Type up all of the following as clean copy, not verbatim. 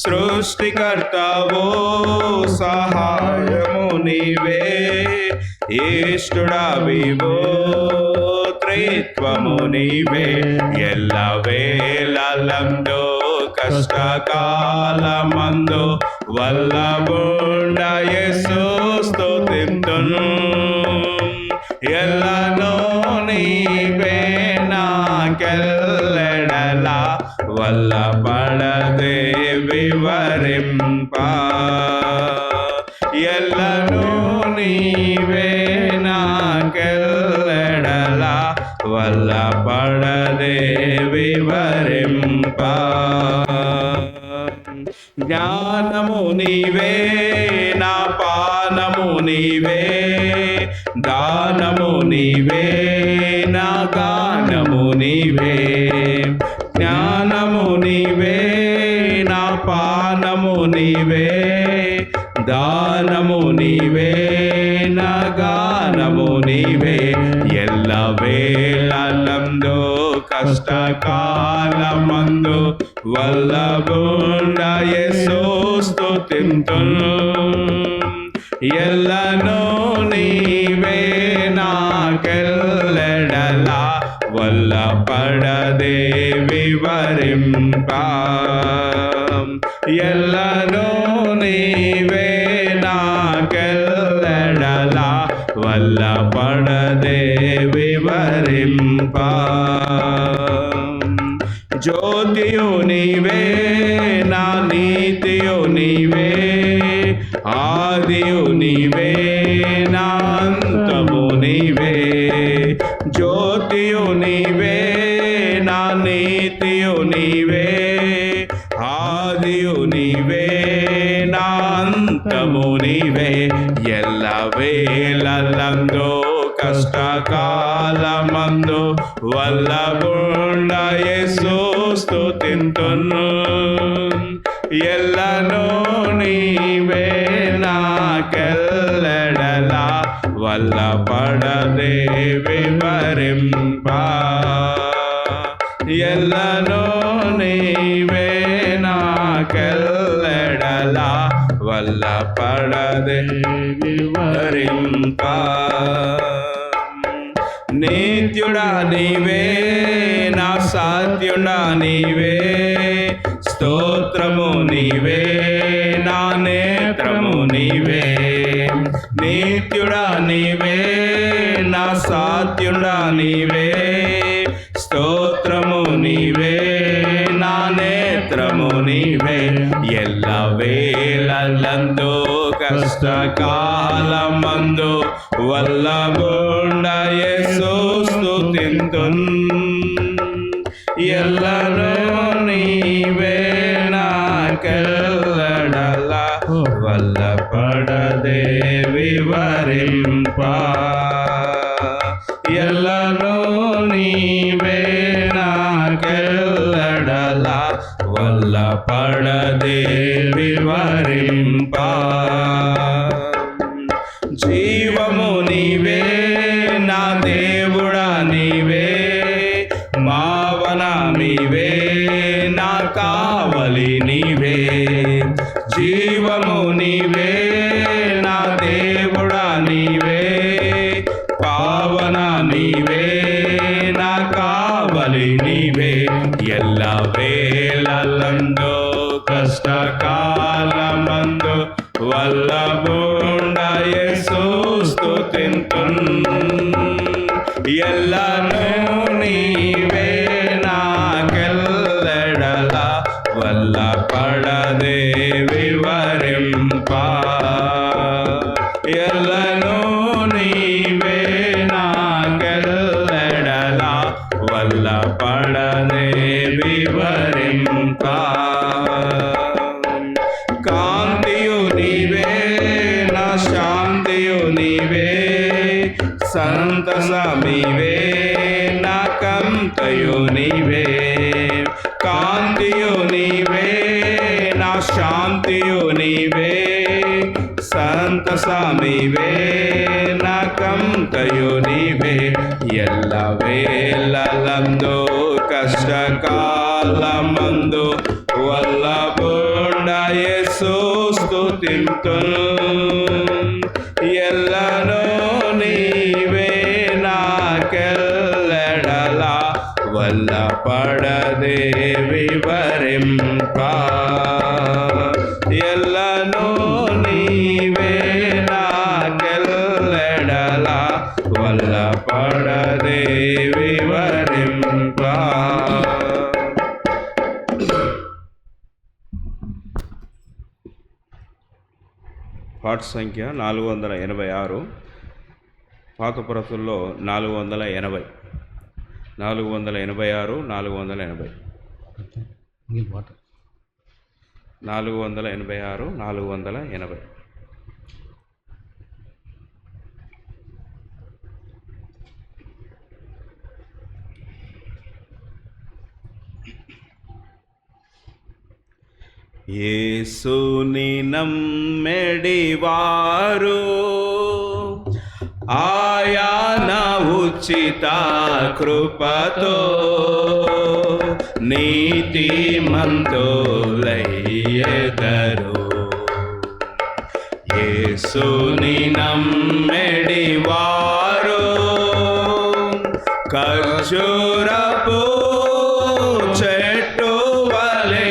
సృష్టికర్తవో సహాయము నీవే, ఇష్టుడవివో త్రిత్వము నీవే. ఎల్ల వేళలందు కష్టకాలమందు వల్లభుండ యేసు స్తుతింతును. ఎల్లను నీవే నాకెల్లెడలా వల్లపడదే వివరింప. ఎల్లను నీవే నాకెల్లెడలా వల్లపడదే వివరింప. జ్ఞానము నీవే నా పానము నీవే, దానము నీవే నా గానము నీవే. జ్ఞానము నీవే నా పానము నీవే, దానము నీవే నా గానము నీవే. ఎల్ల వేళలందు కష్టకాలమందు వల్లభుండ యేసు స్తుతింతును. ఎల్లను నీవే నాకెల్లెడలా వల్లపడదే వివరింప. ఎల్లను నీవే నాకెల్లెడలా వల్లపడదే వివరింప. జ్యోతియు నీవే నా నీతియు నీవే, ఆదియు నీవే నా అంతము నీవే. జ్యోతియు నీవే నా నీతియు నీవే, ఆదియు నీవే నా అంతము నీవే. ఎల్ల వేళలందు కష్టకాలమందు వల్లభుండ యేసు స్తుతింతును. ఎల్లను నీవే నాకెల్లెడలా వల్లపడదే వివరింప. ఎల్లను నీవే నాకెల్లెడలా వల్లపడదే వివరింప. నిత్యుడా నీవే నా సాధ్యుడా నీవే, స్తోత్రము నీవే నా నేత్రము నీవే. నిత్యుడా నీవే నా సాధ్యుడా నీవే, స్తోత్రము నీవే నా నేత్రము నీవే. ఎల్ల వేళలందు కష్టకాలమందు వల్లభుండ యేసు స్తుతింతును. ఎల్లను నీవే నాకెల్లెడలా వల్లపడదే వివరింప. ఎల్లను నీవే నాకెల్లెడలా వల్లపడదే వివరింప. జీవము నీవే నా దేవుడా నీవే, భావన నీవే నా కావలి నీవే. జీవము నీవే నా దేవుడా నీవే, పావన నీవే నా కావలి నీవే. ఎల్ల వేళలందు కష్టకాలమందు వల్లభుండ యేసు స్తుతింతును. ఎల్లను నీవే నాకెల్లెడలా వల్లపడదే వివరింప. ఎల్లను నీవే నాకెల్లెడలా వల్లపడదే వివరింప. కాంతియు నీవే నా శాంతియు నీవే, సంతసమివే నా కంతయు నీవే. కాంతియు నీవే నా శాంతియు నీవే, సంతసమివే నా కంతయు నీవే. ఎల్ల వేళలందు కష్టకాలమందు వల్ల గుండా యేసు స్తుతింతును ఎల్లను నీవే నాకెల్లెడలా వల్ల పడదే వివరింప ఎల్లను నీవే నాకెల్లెడలా వల్ల పడదే వివరింప. పాట సంఖ్య 486, పాత ప్రతుల్లో 480, 486, 480, 486, 480. యేసుని నమ్మెడివారు ఆయన ఉచిత కృపతో నీతిమంతులయ్యెదరు. యేసుని నమ్మెడివారు ఖర్జూరపు చెట్టు వలె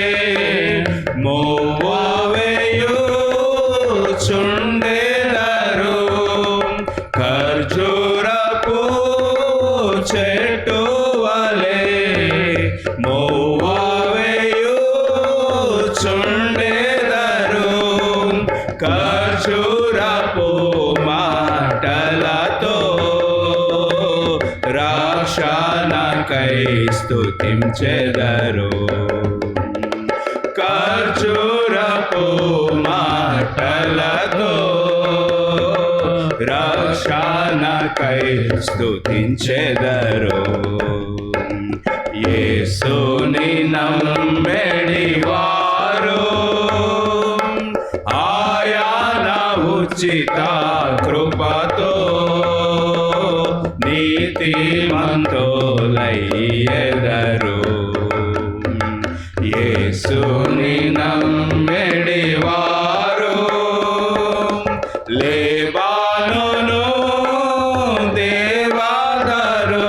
మోవేయుచుండెదరు. ఖర్జూరపు చెట్టు వలె మోవేయుచుండెదరు. ఖర్జూరపు మాటలతో రక్షణకై స్తుతించెదరు. ఖర్జూరపు మాటలతో రక్షణకై స్తుతించెదరు. యేసుని నమ్మెడివారు ఆయన ఉచిత కృపతో నీతిమంతులయ్యెదరు. యేసుని నమ్మెడివారు లెబానోను దేవదారు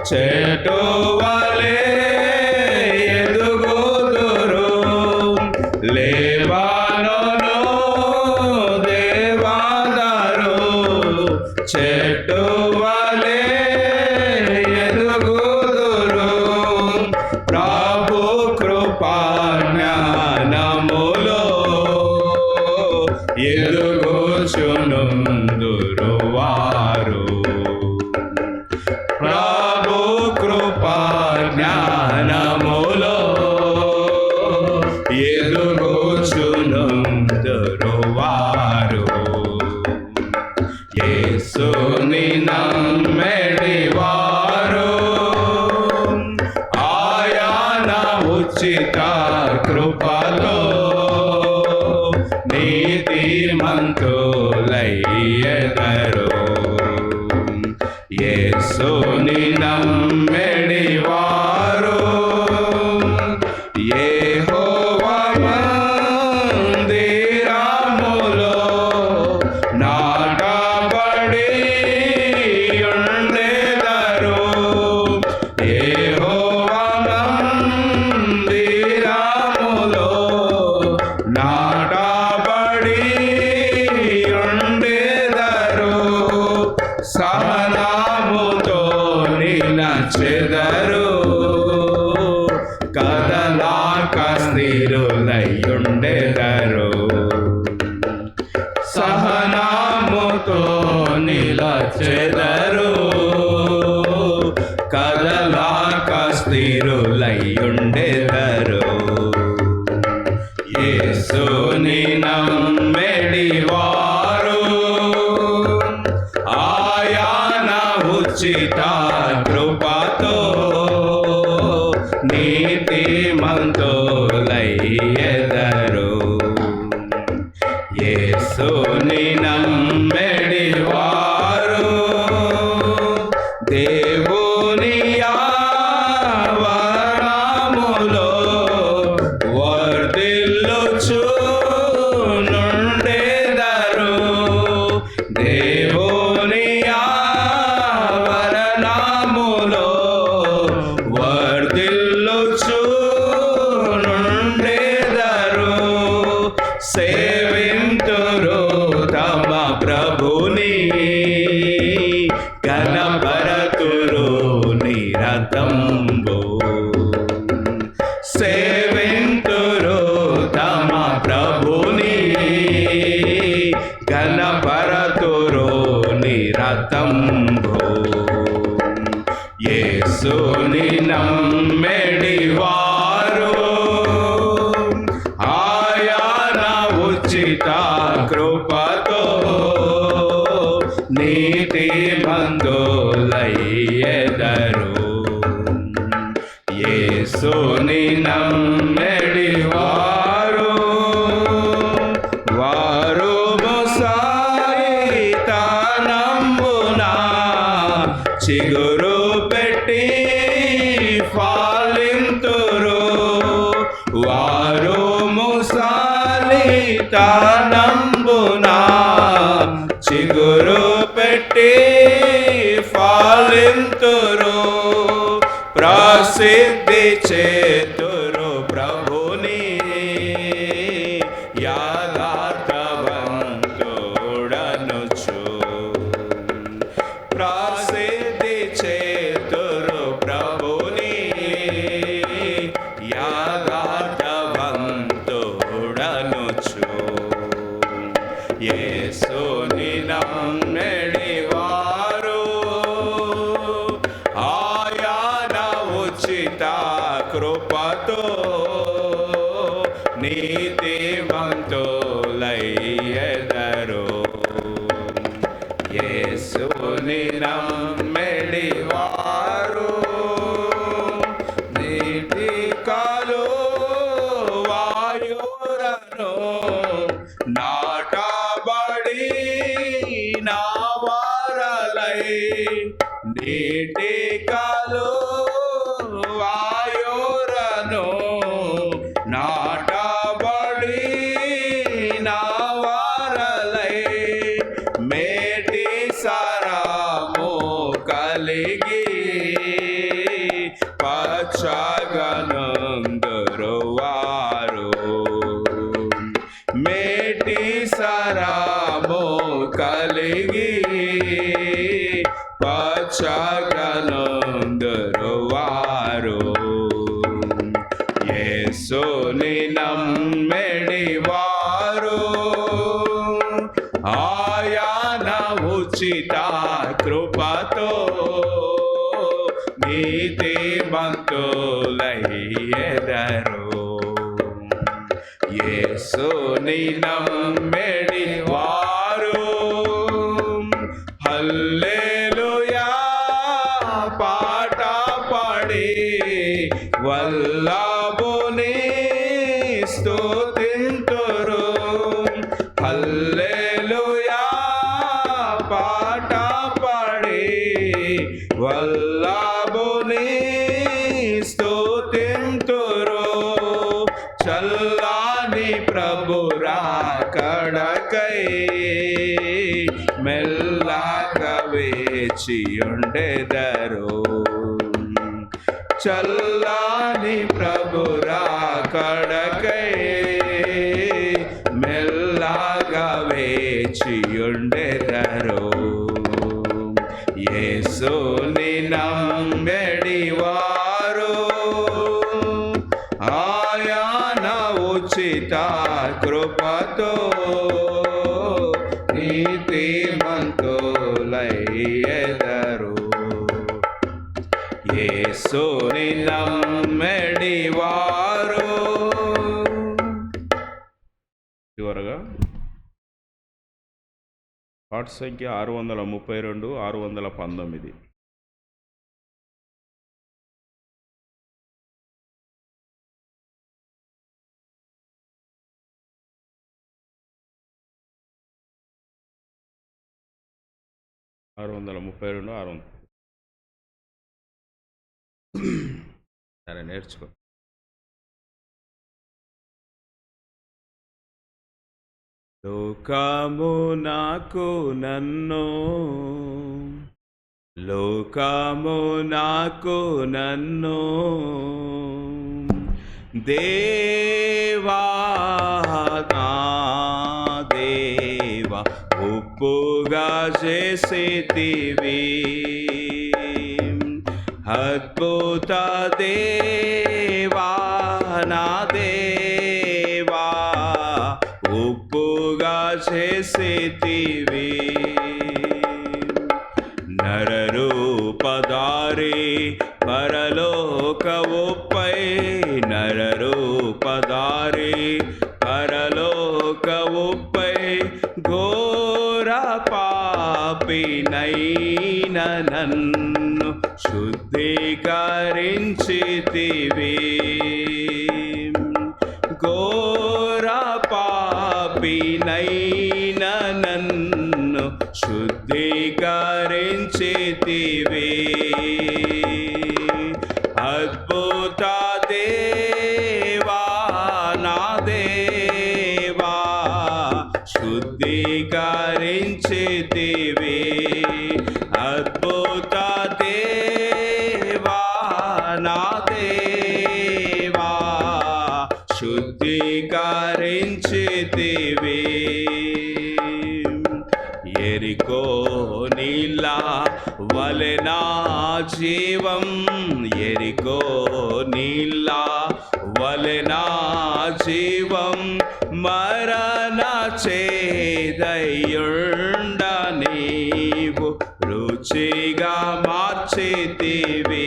చెట్టు వలె ఎదుగుదురు. లెబానోను దేవదారు చెట్టు వలె ఎదుగుదురు. ప్రభు కృపా జ్ఞానములో ఎదుగుచునుందురు వారు. ప్రభు కృపా జ్ఞానములో ఎదుగుచునుందురు వారు. యేసుని నమ్మెడివారు ఆయన ఉచిత కృపలో నీతిమంతులయ్యెదరు. యేసుని నమ్మెడివారు యెహోవా మందిరములో నాటబడి ఉండెదరు. యెహోవా మందిరములో నాటబడి ఉండెదరు. సహనముతో నిలచెదరు. కదలాక స్థిరులయ్యుండెదరు. సహనముతో నిలచెదరు. కదలాక స్థిరులయ్యుండెదరు. యేసుని నమ్మెడివారు ఆయన ఉచిత కృపతో నీతిమంతులయ్యెదరు. యేసుని నమ్మెడివారు దేవుని ఆవరణములో వర్ధిల్లుదురు. వర్ధిల్లుచు నుండెదరు. దేవుని ఆవరణములో వర్ధిల్లుచు నుండెదరు. సేవింతురు తమ ప్రభుని, ఘనపరతురు నిరతంబు. సేవింతురు తమ ప్రభుని, ఘనపరతురు నిరతంబు. యేసుని నమ్మెడివారు ఆయన ఉచిత కృపతో నీతిమంతులయ్యెదరు. యేసుని నమ్మెడివారు వారు ముసాయితనమున చిగురు పెట్టి ఫలింతురు. వారు ముసాయితనమున చిగురు పెట్టి ఫలింతురు. ప్రసిద్ధి చేతురు ప్రభుని, యథార్థవంతుడనుచు. ప్రసిద్ధి చేతురు ప్రభుని, యథార్థవంతుడనుచు. యేసుని నమ్మెడివారు ఆయన ఉచిత కృపతో నీతిమంతులయ్యెదరు. యేసుని నమ్మెడివారు నీతి కాలువయురను నాటబడి నా వారలై. నీటి కాలువయురను నాటబడి నా వారలై. మేటి సారము కలిగి పచ్చగనందురు వారు. మేటి సారము కలిగి పచ్చగనందురు వారు. యేసుని నమ్మెడివారు ఆయన ఉచిత కృపతో నీతిమంతులయ్యెదరు. యేసుని నమ్మెడివారు హల్లెలూయా పాట పాడి వల్లభుని స్తుతింతురు. హల్లెలూయా పాట పాడి వల్లభుని స్తుతింతురు. చల్లని ప్రభు రాకడకై మెల్లగా వేచియుండెదరు. చల్లని ప్రభు రాకడకై మెల్లగా వేచియుండెదరు. యేసుని నమ్మెడివారు ఆయన ఉచిత కృపతో నీతిమంతులయ్యెదరు. యేసుని నమ్మెడివారు. చివరగా పాట సంఖ్య 632 619. సరే నేర్చుకో. లోకము నాకు నన్ను దేవా నా దేవా ఒప్పుగా చేసేతివి అద్భుత దేవా నా దేవా ఒప్పుగా చేసేతివి నరరూపధారి పరలోకవుపై నరరూపధారి పరలోకవుపై ఘోర పాపినైన నన్ను శుద్ధీకరించితివి ఘోర పాపినైన నన్ను శుద్ధీకరించితివి అద్భుత దేవా నా దేవా శుద్ధీకరించితివి అద్భుత దేవా నా దేవా శుద్ధీకరించితివి ఎరికో నీళ్ళ వలె నా జీవం ఎరికో నీళ్ళ వలె నా జీవం మరణ చేదయుండ నీవు రుచిగా మార్చితివి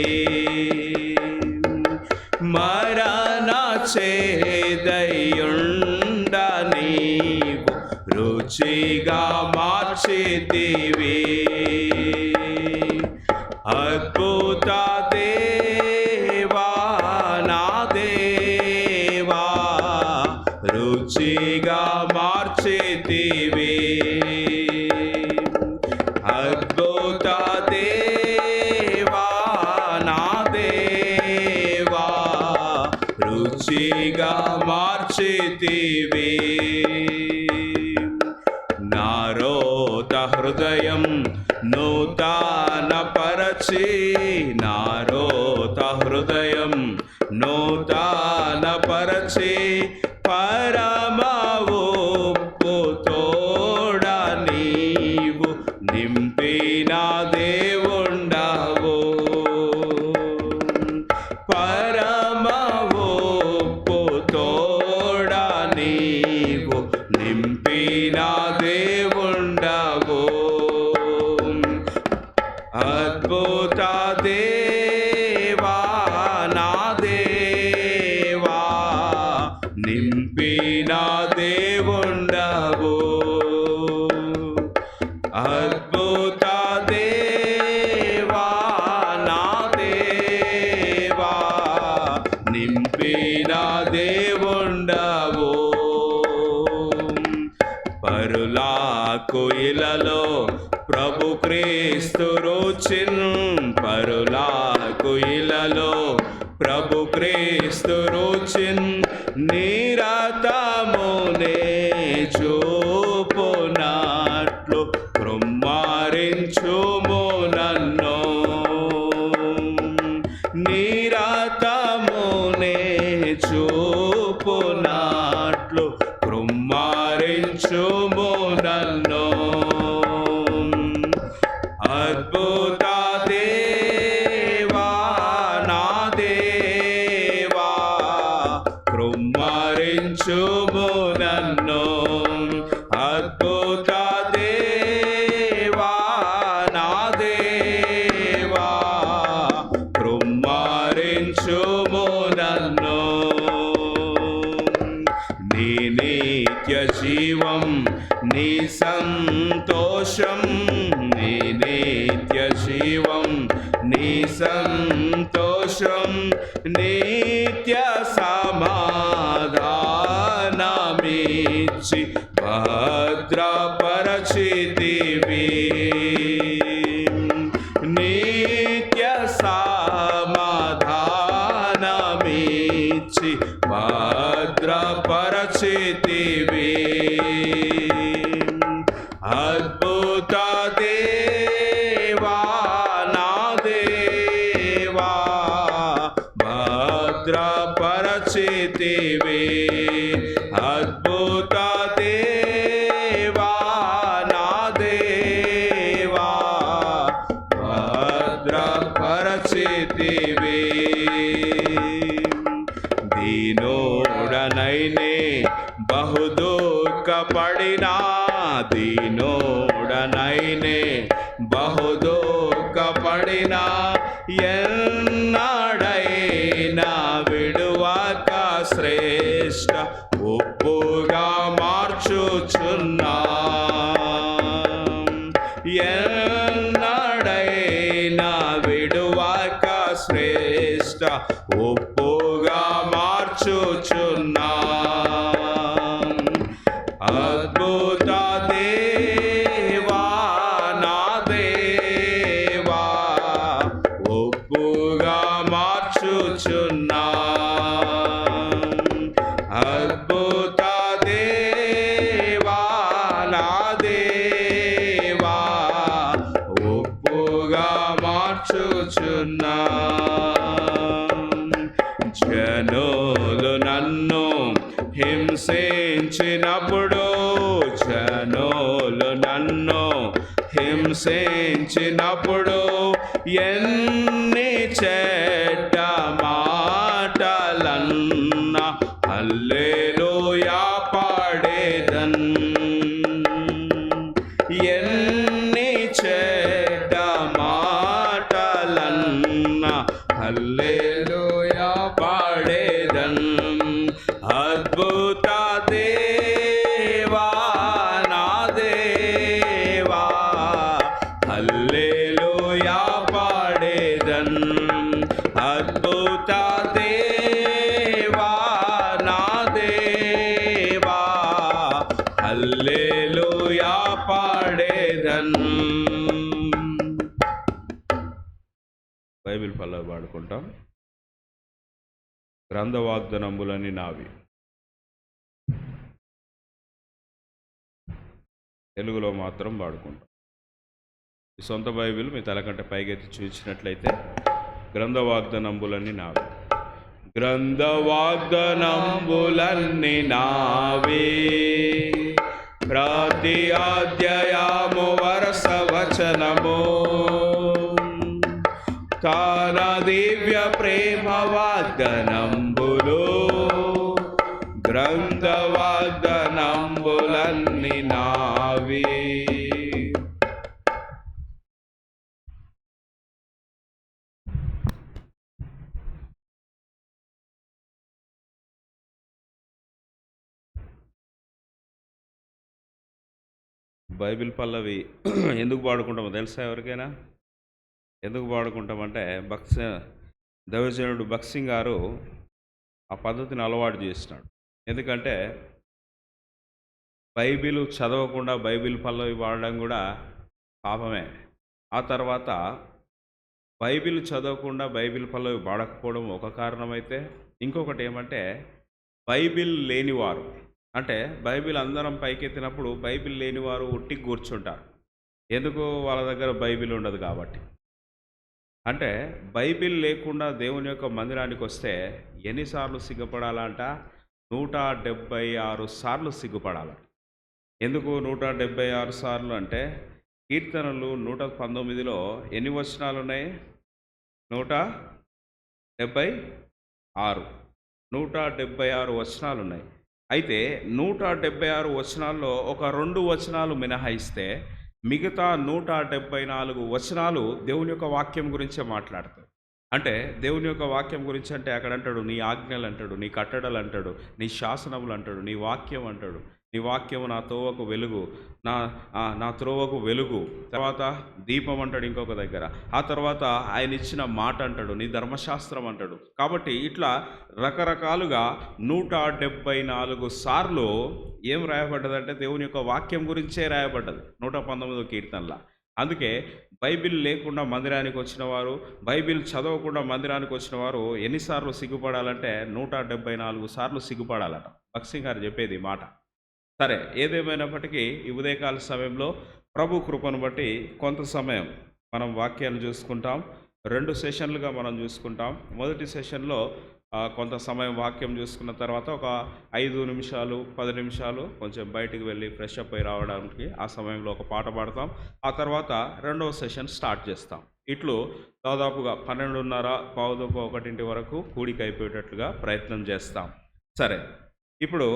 మరణ చేదయుండ నీవు రుచిగా మార్చితివి అద్భుత దేవా నా దేవా రుచిగా మార్చితివి అద్భుత దేవా నా దేవా రుచిగా మార్చితివి నారోత హృదయం నూతన పరచి నారోత హృదయం నూతన పరచి పరమవు తోడ నీవు నింపిన దేవుండవు పరమవు తోడ నీవు నింపిన దేవుండవు అద్భుత దేవా నా దేవా నింపిన దేవుండవు అద్భుత దేవా నా దేవా నింపిన దేవుండవు పరులా కోయిలలో ప్రభు క్రీస్తు రుచిన్ పరులా కోయిలలో ప్రభు క్రీస్తు రుచిన్ నిరతమునే చూపునట్లు కృమ్మారించుము నన్ను నిరతమునే చూపునట్లు కృమ్మారించుము నన్ను అద్భుత దేవా నా దేవా కృమ్మారించుము నన్ను అద్భుత దేవా నా దేవా కృమ్మారించుము నన్ను నీ నిత్య జీవం నీ సంతోషం నీ నిత్య జీవం నీ సంతోషం నిత్య సమాధానమిచ్చి భద్రపరచితివి నిత్య సమాధానమిచ్చి భద్రపరచితివి అద్భుత దేవా నా దేవా భద్రపరచితివి అద్భుత దేవా నా దేవా భద్రపరచితివి దీనోడనైనే బహుదుఃఖపడినా దీనోడనైనే బహుదుఃఖపడినా ఎన్నడైనా విడువక శ్రేష్ఠ ఉప్పుగా మార్చుచున్నా ఎన్నడైనా విడువక శ్రేష్ఠ ఉప్పుగా మార్చుచున్నా అద్భుత దేవా నా దేవా ఉప్పుగా మార్చుచున్నా అద్భుత దేవా నా దేవా ఉప్పుగా మార్చుచున్నా జనులు నన్ను హింసించినప్పుడు జనులు నన్ను హింసించినప్పుడు ఎన్ని చెడ్డ మాటలన్న హల్లెలూయా పాడేదన్ ఎన్ని చెడ్డ మాటలన్న హల్లెలూయా పాడేదన్ అద్భుత దేవా నా దేవా హల్లెలూయా పాడేదన్ అద్భుత దేవా నా దేవా హల్లెలూయా పాడేదన్. బైబిల్ పల్లవి పాడుకుంటాం. గ్రంథ వాగ్దానములని నావి. తెలుగులో మాత్రం పాడుకుంటాం. మీ సొంత బైబిల్ మీ తలకంటే పైకెత్తి చూసినట్లయితే గ్రంథ వాగ్దానములని నావి. గ్రంథ వాగ్దానములన్నీ నావి ప్రతి అధ్యాయము వరుస వచనము తన దివ్య ప్రేమ వాగ్దానంబులు గ్రంథ వాగ్దానంబులన్నీ నావి. బైబిల్ పల్లవి ఎందుకు పాడుకుంటామో తెలుసా ఎవరికైనా? ఎందుకు పాడుకుంటామంటే దైవజనుడు భక్సింగ్ గారు ఆ పద్ధతిని అలవాటు చేసినాడు. ఎందుకంటే బైబిల్ చదవకుండా బైబిల్ పల్లవి పాడడం కూడా పాపమే. ఆ తర్వాత బైబిల్ చదవకుండా బైబిల్ పల్లవి పాడకపోవడం ఒక కారణమైతే, ఇంకొకటి ఏమంటే బైబిల్ లేనివారు, అంటే బైబిల్ అందరం పైకెత్తినప్పుడు బైబిల్ లేనివారు ఉట్టి కూర్చుంటారు. ఎందుకు? వాళ్ళ దగ్గర బైబిల్ ఉండదు కాబట్టి. అంటే బైబిల్ లేకుండా దేవుని యొక్క మందిరానికి వస్తే ఎన్నిసార్లు సిగ్గుపడాలంట? 176 సార్లు సిగ్గుపడాలి. ఎందుకు 176 సార్లు అంటే, కీర్తనలు 119లో ఎన్ని వచనాలు ఉన్నాయి? 176 176 వచనాలు ఉన్నాయి. అయితే 176 వచనాల్లో ఒక 2 వచనాలు మినహాయిస్తే మిగతా 174 వచనాలు దేవుని యొక్క వాక్యం గురించే మాట్లాడతాడు. అంటే దేవుని యొక్క వాక్యం గురించి అంటే అక్కడ అంటాడు నీ ఆజ్ఞలు అంటాడు, నీ కట్టడలు అంటాడు, నీ శాసనములు అంటాడు, నీ వాక్యం అంటాడు. నీ వాక్యము నా తోవకు వెలుగు, నా త్రోవకు వెలుగు. తర్వాత దీపం అంటాడు ఇంకొక దగ్గర. ఆ తర్వాత ఆయన ఇచ్చిన మాట అంటాడు, నీ ధర్మశాస్త్రం అంటాడు. కాబట్టి ఇట్లా రకరకాలుగా 174 సార్లు ఏం రాయబడ్డదంటే దేవుని యొక్క వాక్యం గురించే రాయబడ్డది 119వ కీర్తనలా. అందుకే బైబిల్ లేకుండా మందిరానికి వచ్చిన వారు, బైబిల్ చదవకుండా మందిరానికి వచ్చిన వారు ఎన్నిసార్లు సిగ్గుపడాలంటే 174 సార్లు సిగ్గుపడాలట. భక్సింగ్ గారు చెప్పేది మాట. సరే, ఏదేమైనప్పటికీ ఈ ఉదయకాల సమయంలో ప్రభు కృపను బట్టి కొంత సమయం మనం వాక్యాన్ని చూసుకుంటాం. 2 సెషన్లుగా మనం చూసుకుంటాం. మొదటి సెషన్‌లో కొంత సమయం వాక్యం చూసుకున్న తర్వాత ఒక 5 నిమిషాలు, 10 నిమిషాలు కొంచెం బయటికి వెళ్ళి ఫ్రెష్ అప్ అయ్యి రావడానికి ఆ సమయంలో ఒక పాట పాడతాం. ఆ తర్వాత రెండవ సెషన్ స్టార్ట్ చేస్తాం. ఇట్లు దాదాపుగా 12:30, పావుతక్కువ 1 వరకు కూడిక అయిపోయేటట్లుగా ప్రయత్నం చేస్తాం. సరే, ఇప్పుడు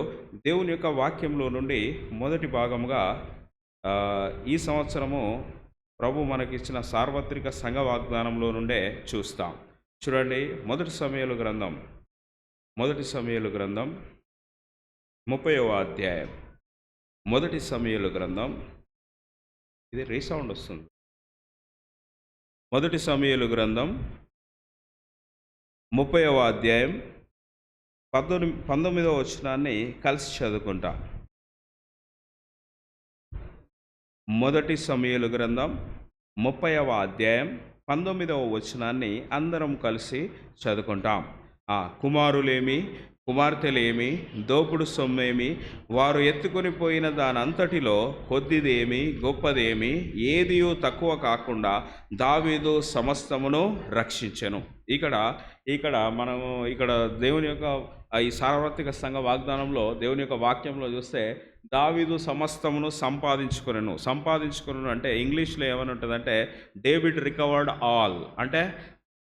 దేవుని యొక్క వాక్యంలో నుండి మొదటి భాగముగా ఈ సంవత్సరము ప్రభు మనకిచ్చిన సార్వత్రిక సంఘ వాగ్దానంలో నుండే చూస్తాం. చూడండి, మొదటి సమూయేలు గ్రంథం 30వ అధ్యాయం. మొదటి సమూయేలు గ్రంథం, ఇది రీసౌండ్ వస్తుంది. మొదటి సమూయేలు గ్రంథం 30వ అధ్యాయం 19వ వచనాన్ని కలిసి చదువుకుంటాం. మొదటి సమూయేలు గ్రంథం 30వ అధ్యాయం 19వ వచనాన్ని అందరం కలిసి చదువుకుంటాం. కుమారులేమి, కుమార్తెలేమి, దోపుడు సొమ్మేమి, వారు ఎత్తుకొని పోయిన దానంతటిలో కొద్దిదేమి గొప్పదేమి ఏదియూ తక్కువ కాకుండా దావీదు సమస్తమును రక్షించెను. ఇక్కడ మనము దేవుని యొక్క ఈ సార్వత్రిక సంఘ వాగ్దానంలో దేవుని యొక్క వాక్యంలో చూస్తే దావీదు సమస్తమును సంపాదించుకొనెను అంటే ఇంగ్లీష్లో ఏమని ఉంటుందంటే డేవిడ్ రికవర్డ్ ఆల్. అంటే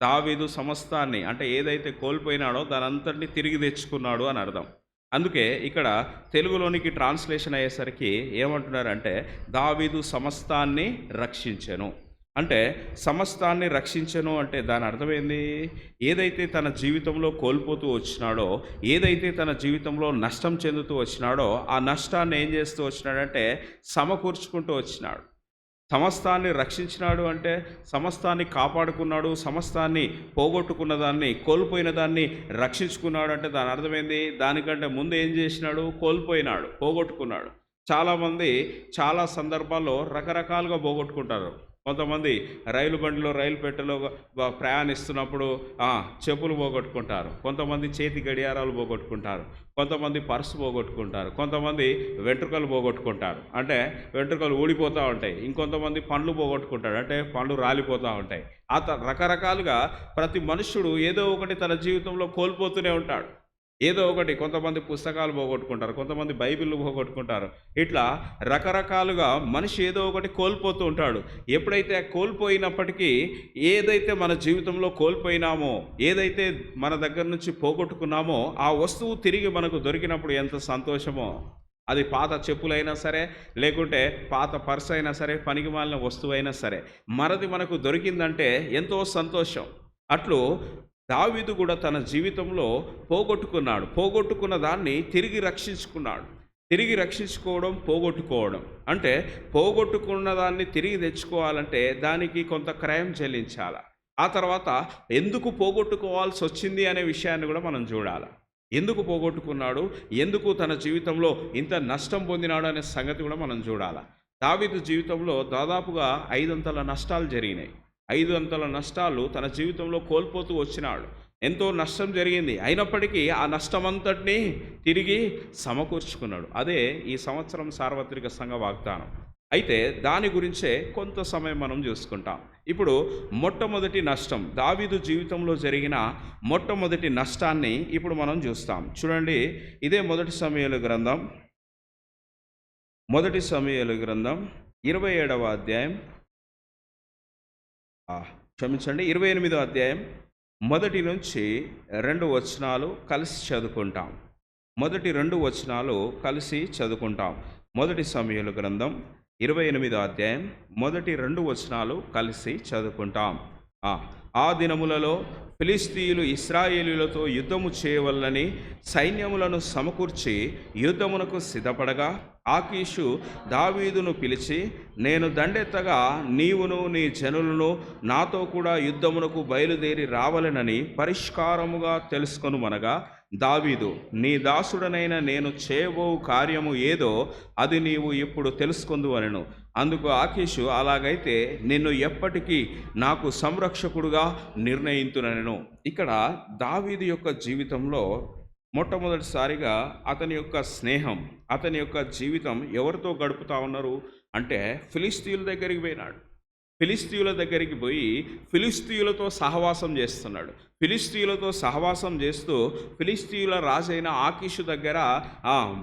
దావీదు సమస్తాన్ని, అంటే ఏదైతే కోల్పోయినాడో దానంతటిని తిరిగి తెచ్చుకున్నాడు అని అర్థం. అందుకే ఇక్కడ తెలుగులోనికి ట్రాన్స్లేషన్ అయ్యేసరికి ఏమంటున్నారంటే దావీదు సమస్తాన్ని రక్షించెను. అంటే సమస్తాన్ని రక్షించెను అంటే దాని అర్థమైంది, ఏదైతే తన జీవితంలో కోల్పోతూ వచ్చినాడో, ఏదైతే తన జీవితంలో నష్టం చెందుతూ వచ్చినాడో ఆ నష్టాన్ని ఏం చేస్తూ వచ్చినాడంటే సమకూర్చుకుంటూ వచ్చినాడు. సమస్తాన్ని రక్షించినాడు అంటే సమస్తాన్ని కాపాడుకున్నాడు, సమస్తాన్ని పోగొట్టుకున్న దాన్ని, కోల్పోయిన దాన్ని రక్షించుకున్నాడు అంటే దాని అర్థమైంది, దానికంటే ముందు ఏం చేసినాడు, కోల్పోయినాడు, పోగొట్టుకున్నాడు. చాలామంది చాలా సందర్భాల్లో రకరకాలుగా పోగొట్టుకుంటారు. కొంతమంది రైలు బండిలో, రైలు పెట్టెలో ప్రయాణిస్తున్నప్పుడు చెప్పులు పోగొట్టుకుంటారు, కొంతమంది చేతి గడియారాలు పోగొట్టుకుంటారు, కొంతమంది పర్సు పోగొట్టుకుంటారు, కొంతమంది వెంట్రుకలు పోగొట్టుకుంటారు, అంటే వెంట్రుకలు ఊడిపోతూ ఉంటాయి, ఇంకొంతమంది పండ్లు పోగొట్టుకుంటాడు, అంటే పండ్లు రాలిపోతూ ఉంటాయి. రకరకాలుగా ప్రతి మనుష్యుడు ఏదో ఒకటి తన జీవితంలో కోల్పోతూనే ఉంటాడు. ఏదో ఒకటి, కొంతమంది పుస్తకాలు పోగొట్టుకుంటారు, కొంతమంది బైబిల్ పోగొట్టుకుంటారు. ఇట్లా రకరకాలుగా మనిషి ఏదో ఒకటి కోల్పోతూ ఉంటాడు. ఎప్పుడైతే కోల్పోయినప్పటికీ ఏదైతే మన జీవితంలో కోల్పోయినామో, ఏదైతే మన దగ్గర నుంచి పోగొట్టుకున్నామో ఆ వస్తువు తిరిగి మనకు దొరికినప్పుడు ఎంత సంతోషమో. అది పాత చెప్పులైనా సరే, లేకుంటే పాత పర్స్ అయినా సరే, పనికిమాలిన వస్తువు అయినా సరే, మనది మనకు దొరికిందంటే ఎంతో సంతోషం. అట్లు దావీదు కూడా తన జీవితంలో పోగొట్టుకున్న దాన్ని తిరిగి రక్షించుకున్నాడు. తిరిగి రక్షించుకోవడం, పోగొట్టుకోవడం అంటే, పోగొట్టుకున్న దాన్ని తిరిగి తెచ్చుకోవాలంటే దానికి కొంత క్రయం చెల్లించాలి. ఆ తర్వాత ఎందుకు పోగొట్టుకోవాల్సి వచ్చింది అనే విషయాన్ని కూడా మనం చూడాలి. ఎందుకు పోగొట్టుకున్నాడు, ఎందుకు తన జీవితంలో ఇంత నష్టం పొందినాడు అనే సంగతి కూడా మనం చూడాలి. దావీదు జీవితంలో దాదాపుగా 5 అంతల నష్టాలు జరిగినాయి. 5 అంతల నష్టాలు తన జీవితంలో కోల్పోతూ వచ్చినాడు. ఎంతో నష్టం జరిగింది, అయినప్పటికీ ఆ నష్టమంతటినీ తిరిగి సమకూర్చుకున్నాడు. అదే ఈ సంవత్సరం సార్వత్రిక సంఘ వాగ్దానం. అయితే దాని గురించే కొంత సమయం మనం చూసుకుంటాం. ఇప్పుడు మొట్టమొదటి నష్టం, దావీదు జీవితంలో జరిగిన మొట్టమొదటి నష్టాన్ని ఇప్పుడు మనం చూస్తాం. చూడండి, ఇదే మొదటి సమూయేలు గ్రంథం 27వ అధ్యాయం, 28వ అధ్యాయం మొదటి నుంచి 2 వచనాలు కలిసి చదువుకుంటాం. మొదటి 2 వచనాలు కలిసి చదువుకుంటాం. మొదటి సమూయేలు గ్రంథం 28వ అధ్యాయం మొదటి 2 వచనాలు కలిసి చదువుకుంటాం. ఆ దినములలో ఫిలిష్తీయులు ఇశ్రాయేలీయులతో యుద్ధము చేయవలనని సైన్యములను సమకూర్చి యుద్ధమునకు సిద్ధపడగా ఆకీషు దావీదును పిలిచి, నేను దండెత్తగా నీవును నీ జనులను నాతో కూడా యుద్ధమునకు బయలుదేరి రావాలనని పరిష్కారముగా తెలుసుకొనుమనగా, దావీదు, నీ దాసుడనైన నేను చేయబో కార్యము ఏదో అది నీవు ఇప్పుడు తెలుసుకొందు అనెను. అందుకు ఆకీషు, అలాగైతే నిన్ను ఎప్పటికీ నాకు సంరక్షకుడుగా నిర్ణయింతునెను. ఇక్కడ దావీదు యొక్క జీవితంలో మొట్టమొదటిసారిగా అతని యొక్క స్నేహం, అతని యొక్క జీవితం ఎవరితో గడుపుతా ఉన్నారు అంటే ఫిలిస్తీయుల దగ్గరికి పోయినాడు. ఫిలిస్తీయుల దగ్గరికి పోయి ఫిలిస్తీయులతో సహవాసం చేస్తున్నాడు. ఫిలిస్తీయులతో సహవాసం చేస్తూ ఫిలిస్తీయుల రాజైన ఆకీషు దగ్గర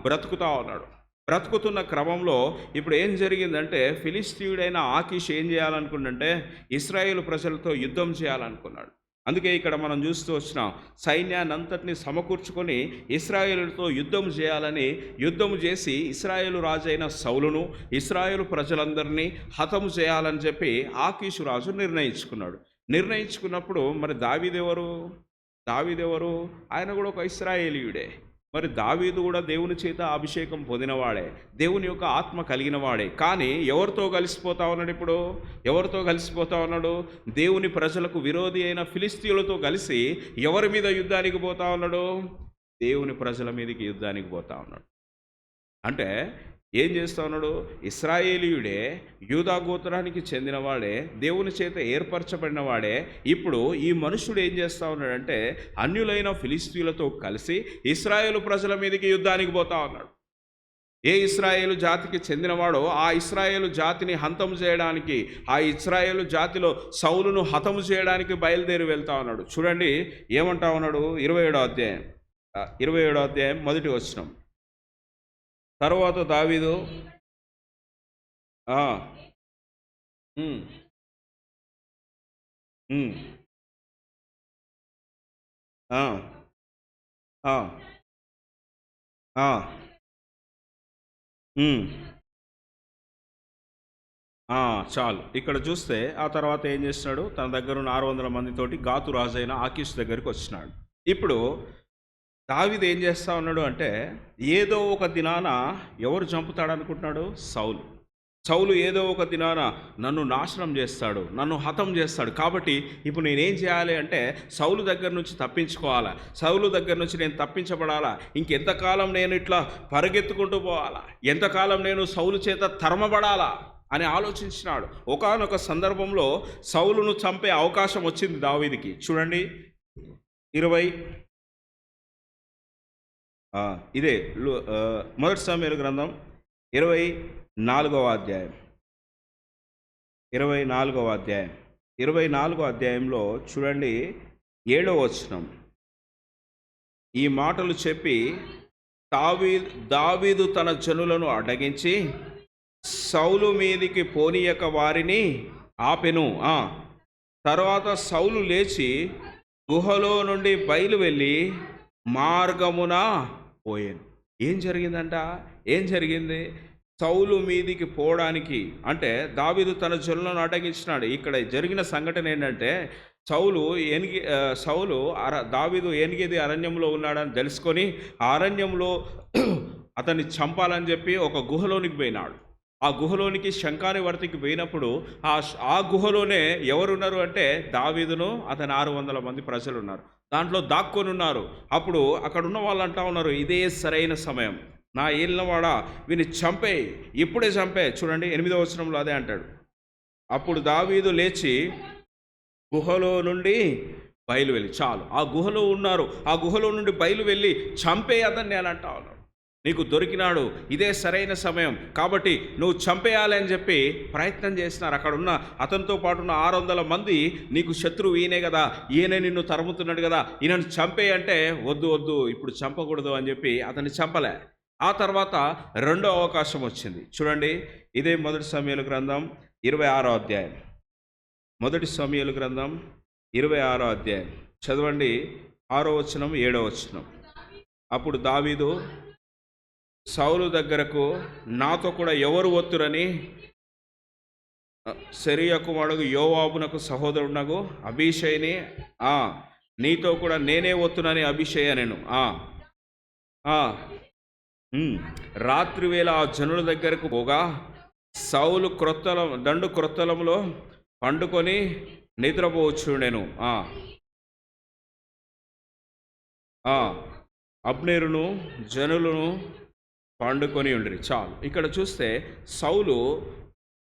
బ్రతుకుతా ఉన్నాడు. బ్రతుకుతున్న క్రమంలో ఇప్పుడు ఏం జరిగిందంటే ఫిలిస్తీయుడైన ఆకీష్ ఏం చేయాలనుకుంటే ఇశ్రాయేలు ప్రజలతో యుద్ధం చేయాలనుకున్నాడు. అందుకే ఇక్కడ మనం చూస్తూ వచ్చినాం, సైన్యాన్ని అంతటిని సమకూర్చుకొని ఇశ్రాయేలుతో యుద్ధం చేయాలని యుద్ధం చేసి ఇశ్రాయేలు రాజైన సౌలును ఇశ్రాయేలు ప్రజలందరినీ హతము చేయాలని చెప్పి ఆకీషు రాజు నిర్ణయించుకున్నప్పుడు మరి దావీదెవరు ఆయన కూడా ఒక ఇశ్రాయేలీయుడే. మరి దావీదు కూడా దేవుని చేత అభిషేకం పొందినవాడే, దేవుని యొక్క ఆత్మ కలిగిన వాడే. కానీ ఎవరితో కలిసిపోతా ఉన్నాడు? ఇప్పుడు ఎవరితో కలిసిపోతా ఉన్నాడు? దేవుని ప్రజలకు విరోధి అయిన ఫిలిస్తీయులతో కలిసి ఎవరి మీద యుద్ధానికి పోతా ఉన్నాడు? దేవుని ప్రజల మీదకి యుద్ధానికి పోతా ఉన్నాడు. అంటే ఏం చేస్తా ఉన్నాడు? ఇశ్రాయేలీయుడే, యూదా గోత్రానికి చెందినవాడే, దేవుని చేత ఏర్పరచబడిన వాడే. ఇప్పుడు ఈ మనుషుడు ఏం చేస్తూ ఉన్నాడంటే అన్యులైన ఫిలిస్తీయులతో కలిసి ఇశ్రాయేలు ప్రజల మీదకి యుద్ధానికి పోతా ఉన్నాడు. ఏ ఇశ్రాయేలు జాతికి చెందినవాడో ఆ ఇశ్రాయేలు జాతిని హతం చేయడానికి, ఆ ఇశ్రాయేలు జాతిలో సౌలును హతము చేయడానికి బయలుదేరి వెళ్తా ఉన్నాడు. చూడండి ఏమంటా ఉన్నాడు? 27వ అధ్యాయం మొదటి వచనం. తర్వాత దావీదు ఉమ్, ఉమ్, ఆ, ఆ, ఆ, ఉమ్, చాలు. ఇక్కడ చూస్తే ఆ తర్వాత ఏం చేస్తున్నాడు? తన దగ్గర ఉన్న 600 మందితోటి గాతు రాజైన ఆకీష్ దగ్గరికి వచ్చినాడు. ఇప్పుడు దావీదు ఏం చేస్తా ఉన్నాడు అంటే ఏదో ఒక దినాన ఎవరు చంపుతాడు అనుకుంటున్నాడు? సౌలు ఏదో ఒక దినాన నన్ను నాశనం చేస్తాడు, నన్ను హతం చేస్తాడు. కాబట్టి ఇప్పుడు నేనేం చేయాలి అంటే సౌలు దగ్గర నుంచి తప్పించుకోవాలా, సౌలు దగ్గర నుంచి నేను తప్పించబడాలా, ఇంకెంతకాలం నేను ఇట్లా పరిగెత్తుకుంటూ పోవాలా, ఎంతకాలం నేను సౌలు చేత తరమబడాలా అని ఆలోచించినాడు. ఒకానొక సందర్భంలో సౌలును చంపే అవకాశం వచ్చింది దావీదుకి. చూడండి 20 ఇదే మొదటి సమూయేలు గ్రంథం 24వ అధ్యాయం 24వ అధ్యాయంలో చూడండి 7వ వచనం. ఈ మాటలు చెప్పి దావీదు తన జనులను అడ్డగించి సౌలు మీదికి పోనీయక వారిని ఆపెను. తర్వాత సౌలు లేచి గుహలో నుండి బయలు వెళ్ళి మార్గమున పోయాను. ఏం జరిగింది? సౌలు మీదికి పోవడానికి అంటే దావీదు తన జనులను అడ్డగించినాడు. ఇక్కడ జరిగిన సంఘటన ఏంటంటే దావీదు ఏనిగేది అరణ్యంలో ఉన్నాడని తెలుసుకొని ఆ అరణ్యంలో అతన్ని చంపాలని చెప్పి ఒక గుహలోనికి పోయినాడు. ఆ గుహలోనికి శంకాని వర్తికి పోయినప్పుడు ఆ గుహలోనే ఎవరున్నారు అంటే దావీదును అతని 600 మంది ప్రజలు ఉన్నారు. దాంట్లో దాక్కొని ఉన్నారు. అప్పుడు అక్కడ ఉన్న వాళ్ళు అంటా ఉన్నారు, ఇదే సరైన సమయం, నా ఏలినవాడా వీని చంపేయి, ఇప్పుడే చంపే. చూడండి 8వ వచనంలో అదే అంటాడు. అప్పుడు దావీదు లేచి గుహలో నుండి బయలు వెళ్ళి, చాలు ఆ గుహలో ఉన్నారు, ఆ గుహలో నుండి బయలు వెళ్ళి చంపే అతన్ని అని అంటా ఉన్నాడు. నీకు దొరికినాడు, ఇదే సరైన సమయం, కాబట్టి నువ్వు చంపేయాలి అని చెప్పి ప్రయత్నం చేస్తున్నారు. అక్కడ ఉన్న అతనితో పాటు ఉన్న 600 మంది నీకు శత్రువు ఈయనే కదా, ఈయనే నిన్ను తరుముతున్నాడు కదా, ఈయనను చంపే అంటే వద్దు ఇప్పుడు చంపకూడదు అని చెప్పి అతన్ని చంపలే. ఆ తర్వాత రెండో అవకాశం వచ్చింది. చూడండి ఇదే మొదటి సమూయేలు గ్రంథం 26వ అధ్యాయం. మొదటి సమూయేలు గ్రంథం 26వ అధ్యాయం చదవండి 6వ వచనం 7వ వచనం. అప్పుడు దావీదు సౌలు దగ్గరకు నాతో కూడా ఎవరు వత్తురని సెరూయా కుమారుడు యోవాబునకు సహోదరునకు అబీషైని నీతో కూడా నేనే వత్తునని అబీషై నేను రాత్రి వేళ ఆ జనుల దగ్గరకు పోగా సౌలు దండు క్రొత్తలంలో పండుకొని నిద్రపోవచ్చు. నేను అబ్నేరును జనులను పండుకొని ఉండిరి. చాలు. ఇక్కడ చూస్తే సౌలు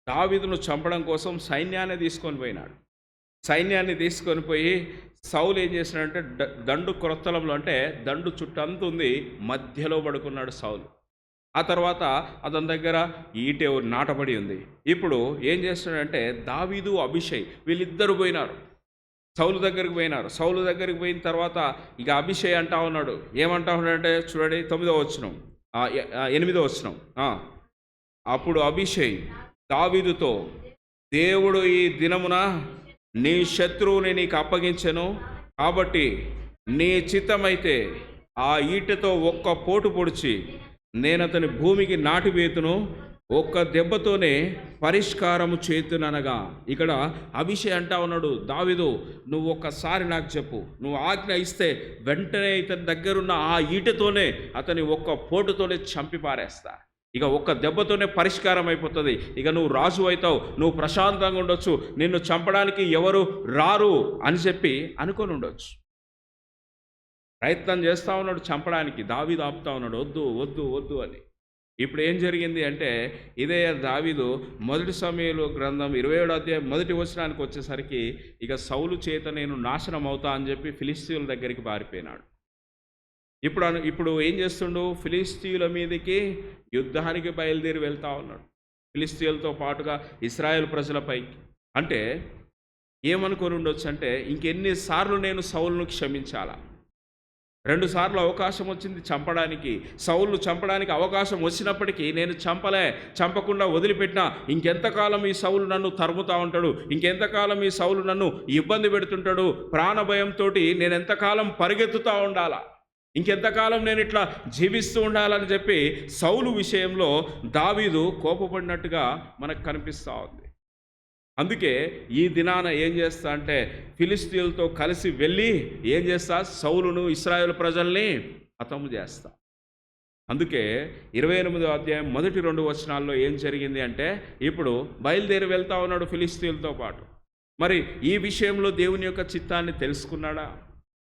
దావీదును చంపడం కోసం సైన్యాన్ని తీసుకొని పోయినాడు. సైన్యాన్ని తీసుకొని పోయి సౌలు ఏం చేసినాడంటే దండు క్రొత్తలంలో, అంటే దండు చుట్టంతా ఉంది, మధ్యలో పడుకున్నాడు సౌలు. ఆ తర్వాత అతని దగ్గర ఈటె నాటబడి ఉంది. ఇప్పుడు ఏం చేస్తున్నాడంటే దావీదు అభిషై వీళ్ళిద్దరు పోయినారు, సౌలు దగ్గరికి పోయినారు. సౌలు దగ్గరికి పోయిన తర్వాత ఇక అభిషై అంటా ఉన్నాడు. ఏమంటా ఉన్నాడంటే చూడండి 9వ వచనం, 8వ వచనం. అప్పుడు అభిషై దావీదుతో, దేవుడు ఈ దినమున నీ శత్రువుని నీకు అప్పగించెను, కాబట్టి నీ చిత్తమైతే ఆ ఈటెతో ఒక్క పోటు పొడిచి నేను అతని భూమికి నాటివేతును, ఒక్క దెబ్బతోనే పరిష్కారము చేతుననగా. ఇక్కడ అభిషేక్ అంటా ఉన్నాడు, దావీదు నువ్వు ఒక్కసారి నాకు చెప్పు, నువ్వు ఆజ్ఞ ఇస్తే వెంటనే ఇతని దగ్గరున్న ఆ ఈటతోనే అతని ఒక్క పోటుతోనే చంపి పారేస్తా, ఇక ఒక్క దెబ్బతోనే పరిష్కారం అయిపోతుంది, ఇక నువ్వు రాజు అవుతావు, నువ్వు ప్రశాంతంగా ఉండొచ్చు, నిన్ను చంపడానికి ఎవరు రారు అని చెప్పి అనుకొని ఉండొచ్చు. ప్రయత్నం చేస్తూ ఉన్నాడు చంపడానికి, దావీదు ఆపుతా ఉన్నాడు, వద్దు వద్దు వద్దు అని. ఇప్పుడు ఏం జరిగింది అంటే ఇదే దావీదు 1 సమూయేలు గ్రంథం 27వ అధ్యాయం 1వ వచనానికి వచ్చేసరికి ఇక సౌలు చేత నేను నాశనం అవుతా అని చెప్పి ఫిలిష్తీయుల దగ్గరికి పారిపోయినాడు. ఇప్పుడు ఏం చేస్తుండు, ఫిలిష్తీయుల మీదకి యుద్ధానికి బయలుదేరి వెళ్తా ఉన్నాడు, ఫిలిష్తీయులతో పాటుగా ఇశ్రాయేలు ప్రజలపైకి. అంటే ఏమనుకొని ఉండొచ్చు అంటే ఇంకెన్నిసార్లు నేను సౌలును క్షమించాలా, 2 సార్లు అవకాశం వచ్చింది చంపడానికి, సౌలు చంపడానికి అవకాశం వచ్చినప్పటికీ నేను చంపకుండా వదిలిపెట్టినా ఇంకెంతకాలం ఈ సౌలు నన్ను తరుముతూ ఉంటాడు, ఇంకెంతకాలం ఈ సౌలు నన్ను ఇబ్బంది పెడుతుంటాడు, ప్రాణభయంతో నేను ఎంతకాలం పరిగెత్తుతూ ఉండాలా, ఇంకెంతకాలం నేను ఇట్లా జీవిస్తూ ఉండాలని చెప్పి సౌలు విషయంలో దావీదు కోపపడినట్టుగా మనకు కనిపిస్తూ ఉంది. అందుకే ఈ దినాన ఏం చేస్తా అంటే ఫిలిష్తీయులతో కలిసి వెళ్ళి ఏం చేస్తా, సౌలును ఇశ్రాయేలు ప్రజల్ని హతము చేస్తా. అందుకే 28వ అధ్యాయం 1-2 వచనాల్లో ఏం జరిగింది అంటే ఇప్పుడు బయలుదేరి వెళ్తా ఉన్నాడు ఫిలిష్తీయులతో పాటు. మరి ఈ విషయంలో దేవుని యొక్క చిత్తాన్ని తెలుసుకున్నాడా,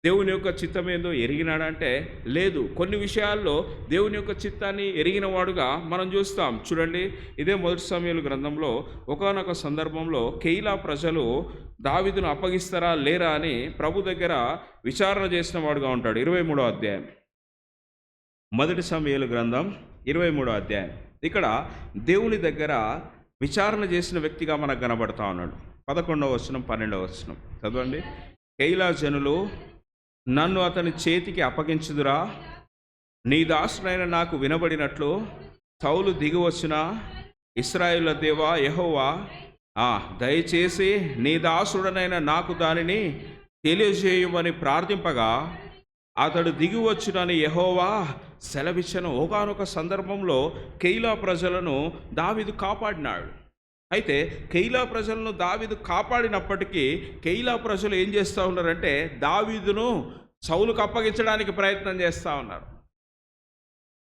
దేవుని యొక్క చిత్తం ఏందో ఎరిగినాడా అంటే లేదు. కొన్ని విషయాల్లో దేవుని యొక్క చిత్తాన్ని ఎరిగిన వాడుగా మనం చూస్తాం. చూడండి, ఇదే 1 సమూయేలు గ్రంథంలో ఒకానొక సందర్భంలో కెయీలా ప్రజలు దావీదును అప్పగిస్తారా లేరా అని ప్రభు దగ్గర విచారణ చేసిన వాడుగా ఉంటాడు. 23వ అధ్యాయం 1 సమూయేలు గ్రంథం 23వ అధ్యాయం. ఇక్కడ దేవుని దగ్గర విచారణ చేసిన వ్యక్తిగా మనకు కనబడతా ఉన్నాడు. 11వ వచనం 12వ వచనం చదవండి. కెయీలా జనులు నన్ను అతని చేతికి అప్పగించుదురా, నీ దాసుడైన నాకు వినబడినట్లు సౌలు దిగి వచ్చిన ఇశ్రాయేలు దేవా యెహోవా, దయచేసి నీ దాసుడనైన నాకు దానిని తెలియజేయమని ప్రార్థింపగా అతడు దిగి వచ్చునని యెహోవా సెలవిచ్చెను. ఒకానొక సందర్భంలో కెయీలా ప్రజలను దావీదు కాపాడినాడు. అయితే కెయీలా ప్రజలను దావీదు కాపాడినప్పటికీ కెయీలా ప్రజలు ఏం చేస్తూ ఉన్నారంటే దావీదును సౌలుకు అప్పగించడానికి ప్రయత్నం చేస్తూ ఉన్నారు.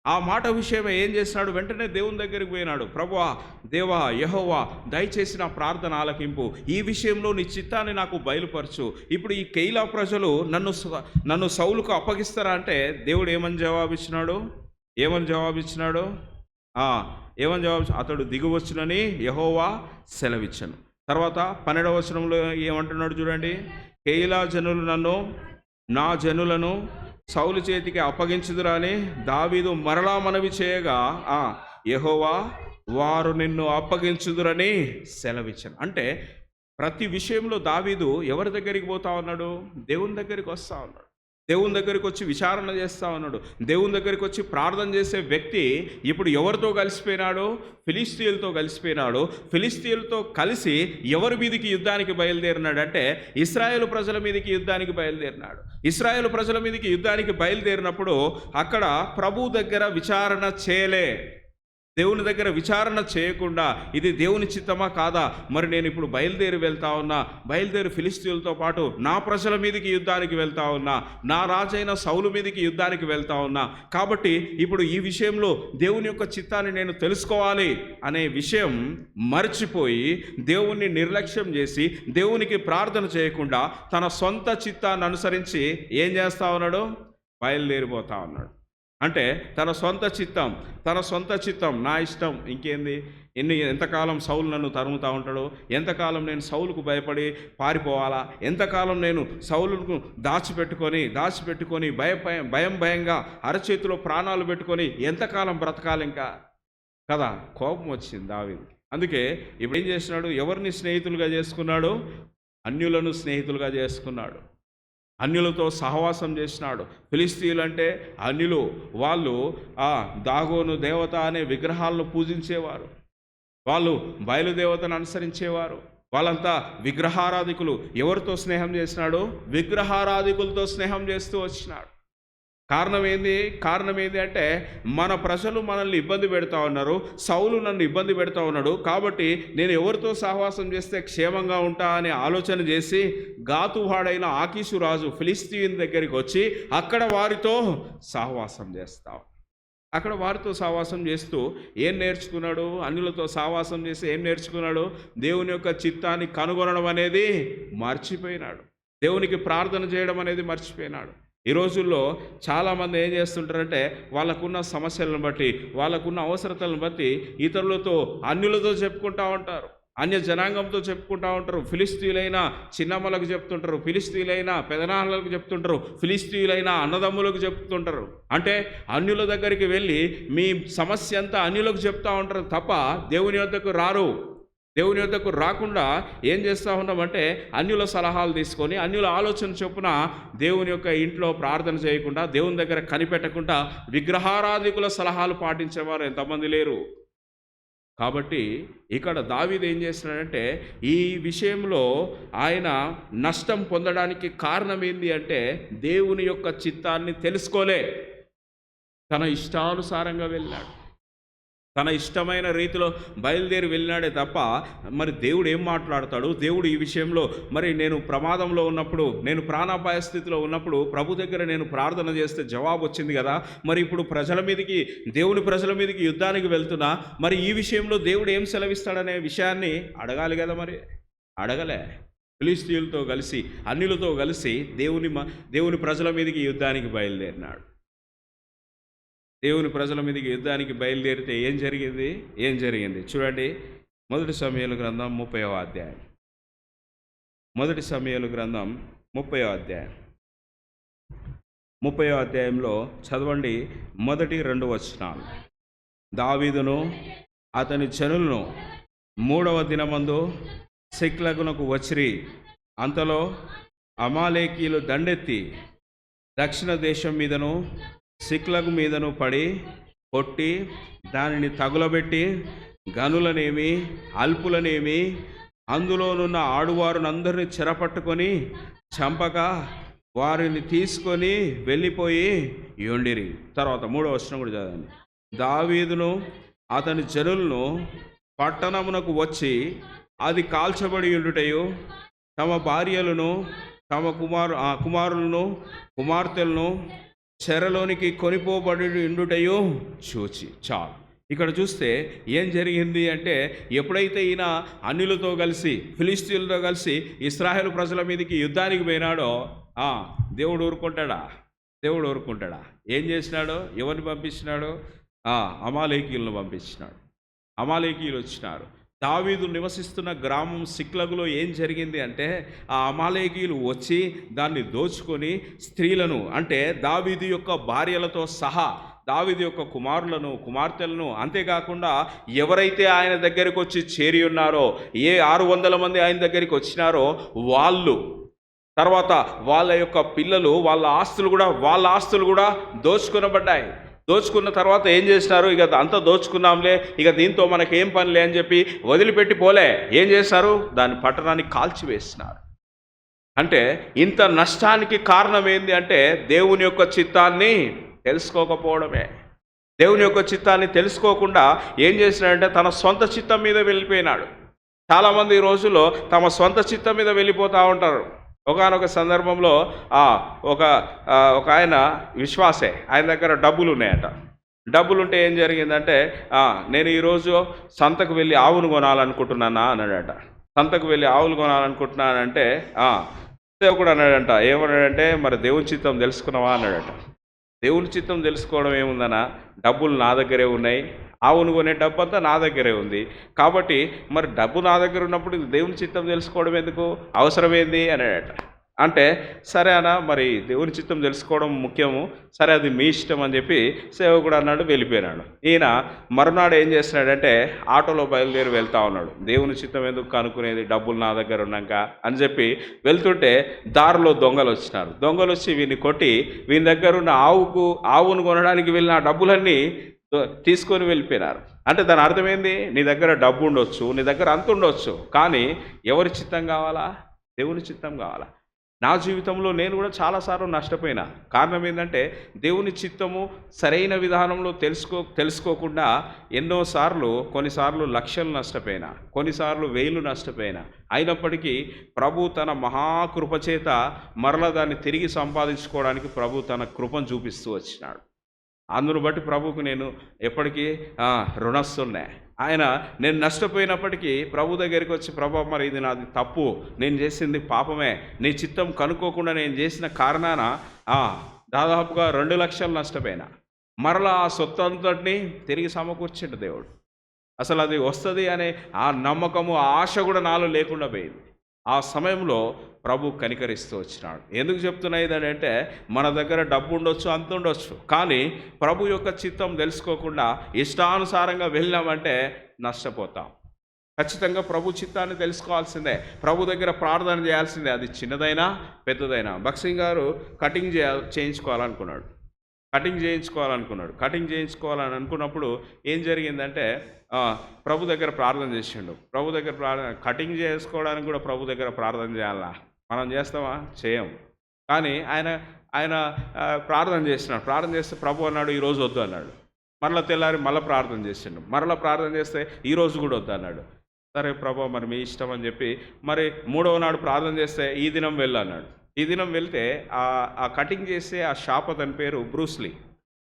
ఆ మాట విషయమే ఏం చేస్తున్నాడు, వెంటనే దేవుని దగ్గరికి పోయినాడు. ప్రభువా, దేవా, యెహోవా, దయచేసి నా ఆలకింపు, ఈ విషయంలో నీ చిత్తాన్ని నాకు బయలుపరచు. ఇప్పుడు ఈ కెయీలా ప్రజలు నన్ను సౌలుకు అప్పగిస్తారా అంటే దేవుడు ఏమని జవాబిచ్చినాడు, అతడు దిగువచ్చునని యెహోవా సెలవిచ్చను. తర్వాత 12వ వచనంలో ఏమంటున్నాడు చూడండి. కెయీలా జనులు నా జనులను సౌలు చేతికి అప్పగించుదురా అని దావీదు మరలా మనవి చేయగా యెహోవా వారు నిన్ను అప్పగించుదురని సెలవిచ్చను. అంటే ప్రతి విషయంలో దావీదు ఎవరి దగ్గరికి పోతా ఉన్నాడు, దేవుని దగ్గరికి వస్తూ ఉన్నాడు, దేవుని దగ్గరికి వచ్చి విచారణ చేస్తూ ఉన్నాడు, దేవుని దగ్గరికి వచ్చి ప్రార్థన చేసే వ్యక్తి ఇప్పుడు ఎవరితో కలిసిపోయినాడు, ఫిలిష్తీయులతో కలిసిపోయినాడు. ఫిలిష్తీయులతో కలిసి ఎవరి మీదకి యుద్ధానికి బయలుదేరినాడు అంటే ఇశ్రాయేలు ప్రజల మీదకి యుద్ధానికి బయలుదేరినాడు. ఇశ్రాయేలు ప్రజల మీదకి యుద్ధానికి బయలుదేరినప్పుడు అక్కడ ప్రభు దగ్గర విచారణ చేయలే, దేవుని దగ్గర విచారణ చేయకుండా ఇది దేవుని చిత్తమా కాదా, మరి నేను ఇప్పుడు బయలుదేరి ఫిలిష్తీయులతో పాటు నా ప్రజల మీదకి యుద్ధానికి వెళ్తా ఉన్నా, నా రాజైన సౌలు మీదకి యుద్ధానికి వెళ్తా ఉన్నా, కాబట్టి ఇప్పుడు ఈ విషయంలో దేవుని యొక్క చిత్తాన్ని నేను తెలుసుకోవాలి అనే విషయం మర్చిపోయి దేవుణ్ణి నిర్లక్ష్యం చేసి దేవునికి ప్రార్థన చేయకుండా తన సొంత చిత్తాన్ని అనుసరించి ఏం చేస్తా ఉన్నాడు, బయలుదేరిపోతా ఉన్నాడు. అంటే తన సొంత చిత్తం నా ఇష్టం ఇంకేంది. ఎంతకాలం సౌలు నన్ను తరుముతూ ఉంటాడు, ఎంతకాలం నేను సౌలుకు భయపడి పారిపోవాలా, ఎంతకాలం నేను సౌలుకు దాచిపెట్టుకొని భయంగా అరచేతిలో ప్రాణాలు పెట్టుకొని ఎంతకాలం బ్రతకాలి ఇంకా కదా. కోపం వచ్చింది దావీదు. అందుకే ఇప్పుడు ఏం చేసినాడు, ఎవరిని స్నేహితులుగా చేసుకున్నాడు, అన్యులను స్నేహితులుగా చేసుకున్నాడు, అన్యులతో సహవాసం చేసినాడు. ఫిలిస్తీయులు అంటే అన్యులు, వాళ్ళు దాగోను దేవత అనే విగ్రహాలను పూజించేవారు, వాళ్ళు బయలుదేవతను అనుసరించేవారు, వాళ్ళంతా విగ్రహారాధికులు. ఎవరితో స్నేహం చేసినాడు, విగ్రహారాధికులతో స్నేహం చేస్తూ వచ్చినాడు. కారణం ఏంది అంటే మన ప్రజలు మనల్ని ఇబ్బంది పెడతా ఉన్నారు, సౌలు నన్ను ఇబ్బంది పెడతా ఉన్నాడు, కాబట్టి నేను ఎవరితో సహవాసం చేస్తే క్షేమంగా ఉంటా అనే ఆలోచన చేసి గాతువాడైన ఆకీషు రాజు ఫిలిస్తీన్ దగ్గరికి వచ్చి అక్కడ వారితో సహవాసం చేస్తూ ఏం నేర్చుకున్నాడు, అన్యులతో సహవాసం చేసి ఏం నేర్చుకున్నాడు, దేవుని యొక్క చిత్తాన్ని కనుగొనడం అనేది మర్చిపోయినాడు, దేవునికి ప్రార్థన చేయడం అనేది మర్చిపోయినాడు. ఈ రోజుల్లో చాలామంది ఏం చేస్తుంటారంటే వాళ్ళకున్న సమస్యలను బట్టి, వాళ్ళకున్న అవసరతలను బట్టి ఇతరులతో అన్యులతో చెప్పుకుంటూ ఉంటారు, అన్య జనాంగంతో చెప్పుకుంటూ ఉంటారు. ఫిలిస్తీయులైన చిన్నమ్మలకు చెప్తుంటారు, ఫిలిస్తీయులైన పెదనాన్నలకు చెప్తుంటారు, ఫిలిస్తీయులైన అన్నదమ్ములకు చెప్తుంటారు. అంటే అన్యుల దగ్గరికి వెళ్ళి మీ సమస్య అంతా అన్యులకు చెప్తూ ఉంటారు తప్ప దేవుని వద్దకు రారు. దేవుని వద్దకు రాకుండా ఏం చేస్తూ ఉన్నామంటే అన్యుల సలహాలు తీసుకొని, అన్యుల ఆలోచన చొప్పున దేవుని యొక్క ఇంట్లో ప్రార్థన చేయకుండా, దేవుని దగ్గర కనిపెట్టకుండా విగ్రహారాధికుల సలహాలు పాటించేవారు ఎంతమంది లేరు. కాబట్టి ఇక్కడ దావీదు ఏం చేస్తున్నాడంటే ఈ విషయంలో ఆయన నష్టం పొందడానికి కారణం ఏంది అంటే దేవుని యొక్క చిత్తాన్ని తెలుసుకోలే, తన ఇష్టానుసారంగా వెళ్ళాడు, తన ఇష్టమైన రీతిలో బయలుదేరి వెళ్ళినాడే తప్ప మరి దేవుడు ఏం మాట్లాడతాడు, దేవుడు ఈ విషయంలో మరి నేను ప్రమాదంలో ఉన్నప్పుడు, నేను ప్రాణాపాయ స్థితిలో ఉన్నప్పుడు ప్రభు దగ్గర నేను ప్రార్థన చేస్తే జవాబు వచ్చింది కదా, మరి ఇప్పుడు దేవుని ప్రజల మీదకి యుద్ధానికి వెళ్తున్నా, మరి ఈ విషయంలో దేవుడు ఏం సెలవిస్తాడనే విషయాన్ని అడగాలి కదా. మరి అడగలే. ఫిలిస్తీయులతో కలిసి అన్యులతో కలిసి దేవుని ప్రజల మీదకి యుద్ధానికి బయలుదేరినాడు. దేవుని ప్రజల మీదకి యుద్ధానికి బయలుదేరితే ఏం జరిగింది చూడండి. మొదటి సమూయేలు గ్రంథం 30వ అధ్యాయం. మొదటి సమూయేలు గ్రంథం 30వ అధ్యాయం. 30వ అధ్యాయంలో చదవండి మొదటి 2 వచనాలు. దావీదును అతని జనులను 3వ దినమందు సిక్లగునకు వచ్చిరి. అంతలో అమాలేకీయులు దండెత్తి దక్షిణ దేశం మీదను సిక్లగు మీదను పడి కొట్టి దానిని తగులబెట్టి గనులనేమి అల్పులనేమి అందులోనున్న ఆడువారునందరినీ చెరపట్టుకొని చంపగా వారిని తీసుకొని వెళ్ళిపోయి యొండిరి. తర్వాత 3వ వచనం కూడా చదవండి. దావీదును అతని జనులను పట్టణమునకు వచ్చి అది కాల్చబడి ఉండుటయు, తమ భార్యలను తమ కుమారులను కుమార్తెలను చెరలోనికి కొనిపోబడి ఉండుటయు చూచి. చాలు. ఇక్కడ చూస్తే ఏం జరిగింది అంటే ఎప్పుడైతే ఈయన అన్యులతో కలిసి ఫిలిస్తీయులతో కలిసి ఇశ్రాయేలు ప్రజల మీదకి యుద్ధానికి పోయినాడో దేవుడు ఊరుకుంటాడా? ఏం చేసినాడో, ఎవరిని పంపించినాడో? అమాలేకీయులను పంపించినాడు. అమాలేకీయులు వచ్చినారు. దావీదు నివసిస్తున్న గ్రామం సిక్లగులో ఏం జరిగింది అంటే ఆ అమాలేకీయులు వచ్చి దాన్ని దోచుకొని స్త్రీలను, అంటే దావీదు యొక్క భార్యలతో సహా దావీదు యొక్క కుమారులను కుమార్తెలను, అంతేకాకుండా ఎవరైతే ఆయన దగ్గరికి వచ్చి చేరి ఉన్నారో, ఏ 600 మంది ఆయన దగ్గరికి వచ్చినారో వాళ్ళు, తర్వాత వాళ్ళ యొక్క పిల్లలు, వాళ్ళ ఆస్తులు కూడా దోచుకొనబడ్డాయి. దోచుకున్న తర్వాత ఏం చేసినారు, ఇక అంతా దోచుకున్నాంలే, ఇక దీంతో మనకేం పనిలే అని చెప్పి వదిలిపెట్టి పోలే. ఏం చేశారు, దాని పట్టణాన్ని కాల్చివేసినారు. అంటే ఇంత నష్టానికి కారణం ఏంది అంటే దేవుని యొక్క చిత్తాన్ని తెలుసుకోకపోవడమే. దేవుని యొక్క చిత్తాన్ని తెలుసుకోకుండా ఏం చేసినాడంటే తన సొంత చిత్తం మీద వెళ్ళిపోయినాడు. చాలామంది ఈ రోజుల్లో తమ సొంత చిత్తం మీద వెళ్ళిపోతూ ఉంటారు. ఒకానొక సందర్భంలో ఒక ఆయన విశ్వాసే, ఆయన దగ్గర డబ్బులు ఉన్నాయట. డబ్బులుంటే ఏం జరిగిందంటే నేను ఈరోజు సంతకు వెళ్ళి ఆవును కొనాలనుకుంటున్నానా అన్నాడట. సంతకు వెళ్ళి ఆవులు కొనాలనుకుంటున్నానంటే దేవుడు అన్నాడంట, ఏమన్నాడంటే మరి దేవుని చిత్తం తెలుసుకున్నావా అన్నాడట. దేవుని చిత్తం తెలుసుకోవడం ఏముందనా, డబ్బులు నా దగ్గరే ఉన్నాయి, ఆవును కొనే డబ్బంతా నా దగ్గరే ఉంది. కాబట్టి మరి డబ్బు నా దగ్గర ఉన్నప్పుడు దేవుని చిత్తం తెలుసుకోవడం ఎందుకు, అవసరమేంది అన్నాడట. అంటే సరే అన్న, మరి దేవుని చిత్తం తెలుసుకోవడం ముఖ్యము, సరే అది మీ ఇష్టం అని చెప్పి సేవకుడు అన్నాడు, వెళ్ళిపోయినాడు. ఈయన మరునాడు ఏం చేస్తున్నాడంటే ఆటోలో బయలుదేరి వెళ్తా ఉన్నాడు. దేవుని చిత్తం ఎందుకు కనుక్కునేది, డబ్బులు నా దగ్గర ఉన్నాక అని చెప్పి వెళ్తుంటే దారిలో దొంగలు వచ్చినారు. దొంగలు వచ్చి వీడిని కొట్టి వీని దగ్గర ఉన్న ఆవును కొనడానికి వెళ్ళిన ఆ డబ్బులన్నీ తీసుకొని వెళ్ళిపోయినారు. అంటే దాని అర్థమైంది, నీ దగ్గర డబ్బు ఉండొచ్చు, నీ దగ్గర అంత ఉండొచ్చు, కానీ ఎవరి చిత్తం కావాలా, దేవుని చిత్తం కావాలా. నా జీవితంలో నేను కూడా చాలాసార్లు నష్టపోయినా. కారణం ఏంటంటే దేవుని చిత్తము సరైన విధానంలో తెలుసుకోకుండా కొన్నిసార్లు లక్షలు నష్టపోయినా, కొన్నిసార్లు వేలు నష్టపోయినా. అయినప్పటికీ ప్రభు తన మహాకృపచేత మరల దాన్ని తిరిగి సంపాదించుకోవడానికి ప్రభు తన కృపను చూపిస్తూ వచ్చినాడు. అందును బట్టి ప్రభువుకు నేను ఎప్పటికీ రుణస్తున్నే. నేను నష్టపోయినప్పటికీ ప్రభు దగ్గరికి వచ్చి, ప్రభు మరి ఇది నాది తప్పు, నేను చేసింది పాపమే, నీ చిత్తం కనుక్కోకుండా నేను చేసిన కారణాన దాదాపుగా 2 లక్షలు నష్టపోయినా. మరలా ఆ సొత్తు అంతటిని తిరిగి సమకూర్చిండు దేవుడు. అసలు అది వస్తుంది అనే ఆ నమ్మకము, ఆ ఆశ కూడా నాలో లేకుండా పోయింది. ఆ సమయంలో ప్రభు కనికరిస్తూ వచ్చినాడు. ఎందుకు చెప్తున్నా ఇదంటే, మన దగ్గర డబ్బు ఉండొచ్చు, అంత ఉండొచ్చు, కానీ ప్రభు యొక్క చిత్తం తెలుసుకోకుండా ఇష్టానుసారంగా వెళ్ళామంటే నష్టపోతాం. ఖచ్చితంగా ప్రభు చిత్తాన్ని తెలుసుకోవాల్సిందే, ప్రభు దగ్గర ప్రార్థన చేయాల్సిందే, అది చిన్నదైనా పెద్దదైనా. భక్సింగ్ గారు కటింగ్ చేయించుకోవాలనుకున్నాడు. కటింగ్ చేయించుకోవాలని అనుకున్నప్పుడు ఏం జరిగిందంటే, ప్రభు దగ్గర ప్రార్థన చేసిండు. ప్రభు దగ్గర కటింగ్ చేసుకోవడానికి కూడా ప్రభు దగ్గర ప్రార్థన చేయాలా? మనం చేస్తామా? చేయం. కానీ ఆయన ప్రార్థన చేస్తున్నాడు. ప్రార్థన చేస్తే ప్రభు అన్నాడు, ఈరోజు వద్దు అన్నాడు. మరలా తెల్లారి మళ్ళీ ప్రార్థన చేసిండు. మరలా ప్రార్థన చేస్తే ఈరోజు కూడా వద్దు అన్నాడు. సరే ప్రభు, మరి మీ ఇష్టం అని చెప్పి మరి 3వ నాడు ప్రార్థన చేస్తే ఈ దినం వెళ్ళు అన్నాడు. ఈ దినం వెళ్తే ఆ కటింగ్ చేసే ఆ షాప్ అతని పేరు బ్రూస్లీ.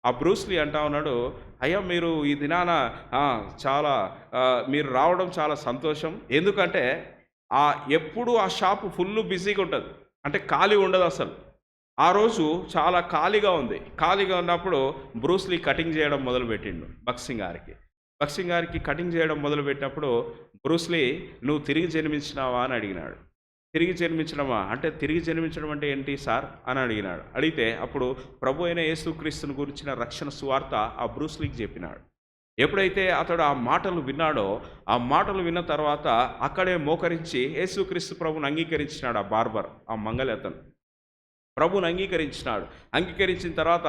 ఆ బ్రూస్లీ అంటా ఉన్నాడు, అయ్యా మీరు ఈ దినాన మీరు రావడం చాలా సంతోషం. ఎందుకంటే ఎప్పుడు ఆ షాపు ఫుల్ బిజీగా ఉంటుంది, అంటే ఖాళీ ఉండదు అసలు. ఆ రోజు చాలా ఖాళీగా ఉంది. ఖాళీగా ఉన్నప్పుడు బ్రూస్లీ కటింగ్ చేయడం మొదలుపెట్టిండు భక్సింగ్ గారికి కటింగ్ చేయడం మొదలుపెట్టినప్పుడు బ్రూస్లీ, నువ్వు తిరిగి జన్మించినావా అని అడిగినాడు. తిరిగి జన్మించడం అంటే ఏంటి సార్ అని అడిగినాడు. అడిగితే అప్పుడు ప్రభు అయిన యేసుక్రీస్తుని గురించిన రక్షణ సువార్త ఆ బ్రూస్లీకి చెప్పినాడు. ఎప్పుడైతే అతడు ఆ మాటలు విన్నాడో, ఆ మాటలు విన్న తర్వాత అక్కడే మోకరించి యేసుక్రీస్తు ప్రభుని అంగీకరించినాడు. ఆ బార్బర్, ఆ మంగలి అతను ప్రభుని అంగీకరించిన తర్వాత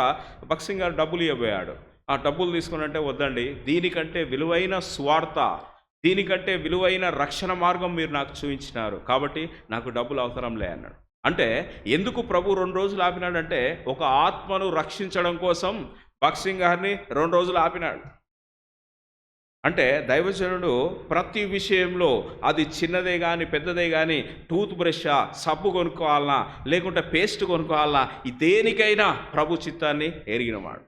భక్సింగ్ గారు డబ్బులు ఇవ్వబోయాడు. ఆ డబ్బులు తీసుకున్నంటే, వద్దండి, దీనికంటే విలువైన స్వార్థ, దీనికంటే విలువైన రక్షణ మార్గం మీరు నాకు చూపించినారు, కాబట్టి నాకు డబ్బులు అవసరంలే అన్నాడు. అంటే ఎందుకు ప్రభు 2 రోజులు ఆపినాడంటే, ఒక ఆత్మను రక్షించడం కోసం భక్సింగ్ గారిని 2 రోజులు ఆపినాడు. అంటే దైవజనుడు ప్రతి విషయంలో, అది చిన్నదే కానీ పెద్దదే కానీ, టూత్ బ్రషా, సబ్బు కొనుక్కోవాలన్నా లేకుంటే పేస్ట్ కొనుక్కోవాలన్నా, దేనికైనా ప్రభు చిత్తాన్ని ఎరిగినవాడు.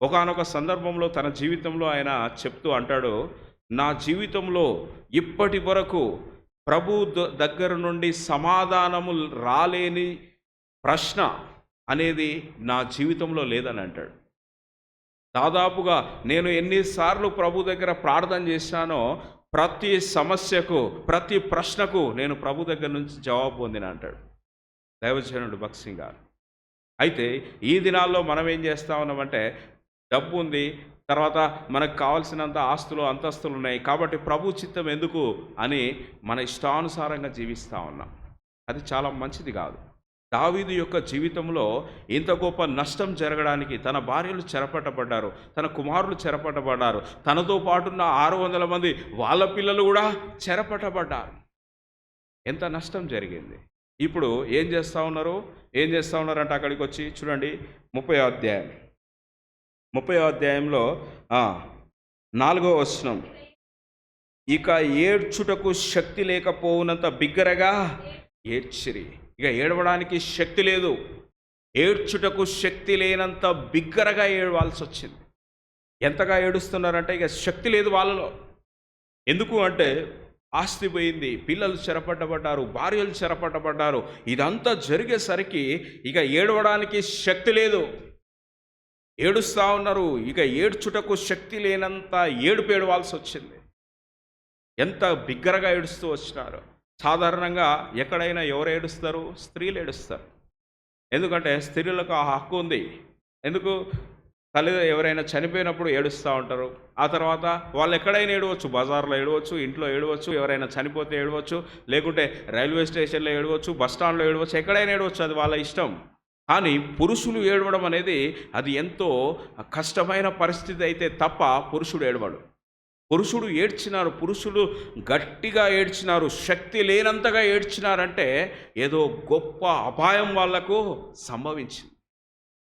ఒకానొక సందర్భంలో తన జీవితంలో ఆయన చెప్తూ అంటాడు, నా జీవితంలో ఇప్పటి వరకు ప్రభు దగ్గర నుండి సమాధానము రాలేని ప్రశ్న అనేది నా జీవితంలో లేదని అంటాడు. దాదాపుగా నేను ఎన్నిసార్లు ప్రభు దగ్గర ప్రార్థన చేశానో, ప్రతి సమస్యకు, ప్రతి ప్రశ్నకు నేను ప్రభు దగ్గర నుంచి జవాబు పొందిన అంటాడు దైవజనుడు భక్సింగ్ గారు. అయితే ఈ దినాల్లో మనం ఏం చేస్తూ ఉన్నామంటే, డబ్బు ఉంది, తర్వాత మనకు కావాల్సినంత ఆస్తులు అంతస్తులు ఉన్నాయి, కాబట్టి ప్రభు చిత్తం ఎందుకు అని మన ఇష్టానుసారంగా జీవిస్తూ ఉన్నాం. అది చాలా మంచిది కాదు. దావీదు యొక్క జీవితంలో ఇంత గొప్ప నష్టం జరగడానికి తన భార్యలు చెరపట్టబడ్డారు, తన కుమారులు చెరపట్టబడ్డారు, తనతో పాటున్న 600 మంది వాళ్ళ పిల్లలు కూడా చెరపట్టబడ్డారు. ఎంత నష్టం జరిగింది. ఇప్పుడు ఏం చేస్తూ ఉన్నారంటే, అక్కడికి వచ్చి చూడండి 30వ అధ్యాయంలో 4వ వచనం, ఇక ఏడ్చుటకు శక్తి లేకపోవునంత బిగ్గరగా ఏడ్చిరి. ఇక ఏడవడానికి శక్తి లేదు, ఏడ్చుటకు శక్తి లేనంత బిగ్గరగా ఏడవాల్సి వచ్చింది. ఎంతగా ఏడుస్తున్నారంటే, ఇక శక్తి లేదు వాళ్ళలో. ఎందుకు అంటే ఆస్తి పోయింది, పిల్లలు చెరపట్టబడ్డారు, భార్యలు చెరపట్టబడ్డారు. ఇదంతా జరిగేసరికి ఇక ఏడవడానికి శక్తి లేదు. ఏడుస్తూ ఉన్నారు. ఇక ఏడ్చుటకు శక్తి లేనంత ఏడుపు ఏడవాల్సి వచ్చింది. ఎంత బిగ్గరగా ఏడుస్తూ వచ్చినారు. సాధారణంగా ఎక్కడైనా ఎవరు ఏడుస్తారు? స్త్రీలు ఏడుస్తారు. ఎందుకంటే స్త్రీలకు ఆ హక్కు ఉంది. ఎందుకు? ఎవరైనా చనిపోయినప్పుడు ఏడుస్తూ ఉంటారు. ఆ తర్వాత వాళ్ళు ఎక్కడైనా ఏడవచ్చు. బజార్లో ఏడవచ్చు, ఇంట్లో ఏడవచ్చు, ఎవరైనా చనిపోతే ఏడవచ్చు, లేకుంటే రైల్వే స్టేషన్లో ఏడవచ్చు, బస్ స్టాండ్లో ఏడవచ్చు, ఎక్కడైనా ఏడవచ్చు, అది వాళ్ళ ఇష్టం. కానీ పురుషులు ఏడవడం అనేది అది ఎంతో కష్టమైన పరిస్థితి అయితే తప్ప పురుషుడు ఏడవడు. పురుషుడు ఏడ్చినారు, పురుషులు గట్టిగా ఏడ్చినారు, శక్తి లేనంతగా ఏడ్చినారంటే ఏదో గొప్ప అపాయం వాళ్లకు సంభవించింది.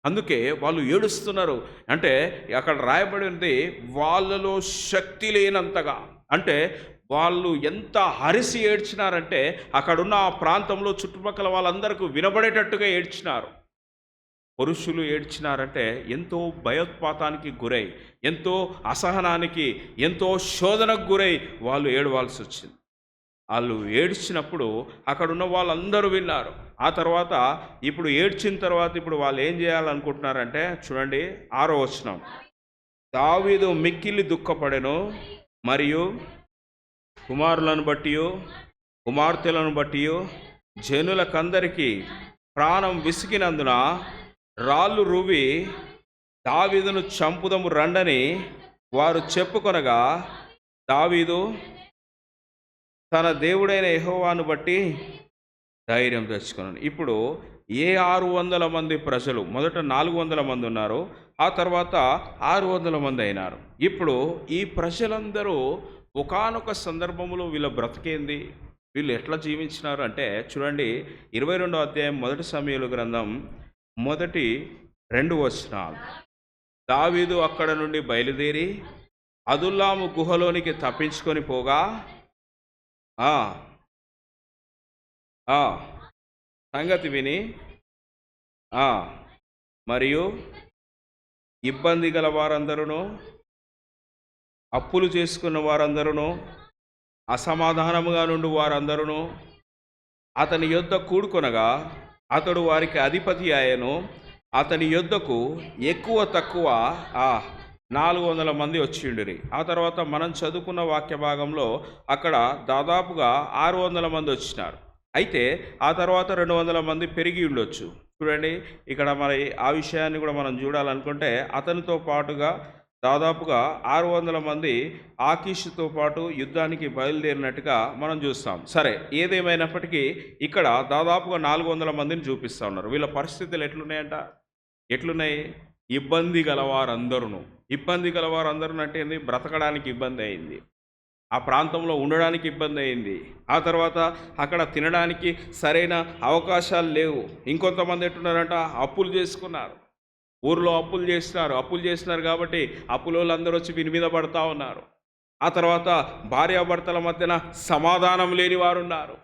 అందుకే వాళ్ళు ఏడుస్తున్నారు. అంటే అక్కడ రాయబడింది వాళ్ళలో శక్తి లేనంతగా. అంటే వాళ్ళు ఎంత అరిసి ఏడ్చినారంటే అక్కడున్న ఆ ప్రాంతంలో చుట్టుపక్కల వాళ్ళందరికీ వినబడేటట్టుగా ఏడ్చినారు. పురుషులు ఏడ్చినారంటే ఎంతో భయోత్పాతానికి గురై, ఎంతో అసహనానికి, ఎంతో శోధనకు గురై వాళ్ళు ఏడవాల్సి వచ్చింది. వాళ్ళు ఏడ్చినప్పుడు అక్కడున్న వాళ్ళందరూ విన్నారు. ఆ తర్వాత ఇప్పుడు ఏడ్చిన తర్వాత ఇప్పుడు వాళ్ళు ఏం చేయాలనుకుంటున్నారంటే చూడండి 6వ వచనం. దావీదు మిక్కిలి దుఃఖపడెను, మరియు కుమారులను బట్టి కుమార్తెలను బట్టి జనులకందరికీ ప్రాణం విసిగినందున రాళ్ళు రువి దావీదును చంపుదము రండని వారు చెప్పుకొనగా దావీదు తన దేవుడైన యెహోవాను బట్టి ధైర్యం తెచ్చుకున్నాను. ఇప్పుడు ఏ 600 మంది ప్రజలు, మొదట 400 మంది ఉన్నారు, ఆ తర్వాత 600 మంది అయినారు. ఇప్పుడు ఈ ప్రజలందరూ ఒకానొక సందర్భంలో వీళ్ళ బ్రతికేంది, వీళ్ళు ఎట్లా జీవించినారు అంటే చూడండి 22వ అధ్యాయం మొదటి సమూయేలు గ్రంథం మొదటి 2 వచనాలు. దావీదు అక్కడ నుండి బయలుదేరి అదుల్లాము గుహలోనికి తప్పించుకొని పోగా సంగతి విని మరియు ఇబ్బంది గల వారందరూ, అప్పులు చేసుకున్న వారందరూ, అసమాధానముగా నుండి వారందరూ అతని యొద్ద కూడుకొనగా అతడు వారికి అధిపతి ఆయను. అతని యొద్దకు ఎక్కువ తక్కువ 400 మంది వచ్చిండిరి. ఆ తర్వాత మనం చదువుకున్న వాక్య భాగంలో అక్కడ దాదాపుగా 600 మంది వచ్చినారు. అయితే ఆ తర్వాత 200 మంది పెరిగి ఉండొచ్చు. చూడండి ఇక్కడ మరి ఆ విషయాన్ని కూడా మనం చూడాలనుకుంటే అతనితో పాటుగా దాదాపుగా 600 మంది ఆకీషుతో పాటు యుద్ధానికి బయలుదేరినట్టుగా మనం చూస్తాం. సరే, ఏదేమైనప్పటికీ ఇక్కడ దాదాపుగా 400 మందిని చూపిస్తూ ఉన్నారు. వీళ్ళ పరిస్థితులు ఎట్లున్నాయి? ఇబ్బంది గలవారందరూ. ఇబ్బంది గలవారందరూ అంటే ఏంది? బ్రతకడానికి ఇబ్బంది అయింది, ఆ ప్రాంతంలో ఉండడానికి ఇబ్బంది అయింది, ఆ తర్వాత అక్కడ తినడానికి సరైన అవకాశాలు లేవు. ఇంకొంతమంది ఎట్టున్నారంట? అప్పులు చేసుకున్నారు, ఊర్లో అప్పులు చేస్తున్నారు కాబట్టి అప్పుల వాళ్ళందరూ వచ్చి వీని మీద పడతా ఉన్నారు. ఆ తర్వాత భార్యాభర్తల మధ్యన సమాధానం లేని వారు ఉన్నారు.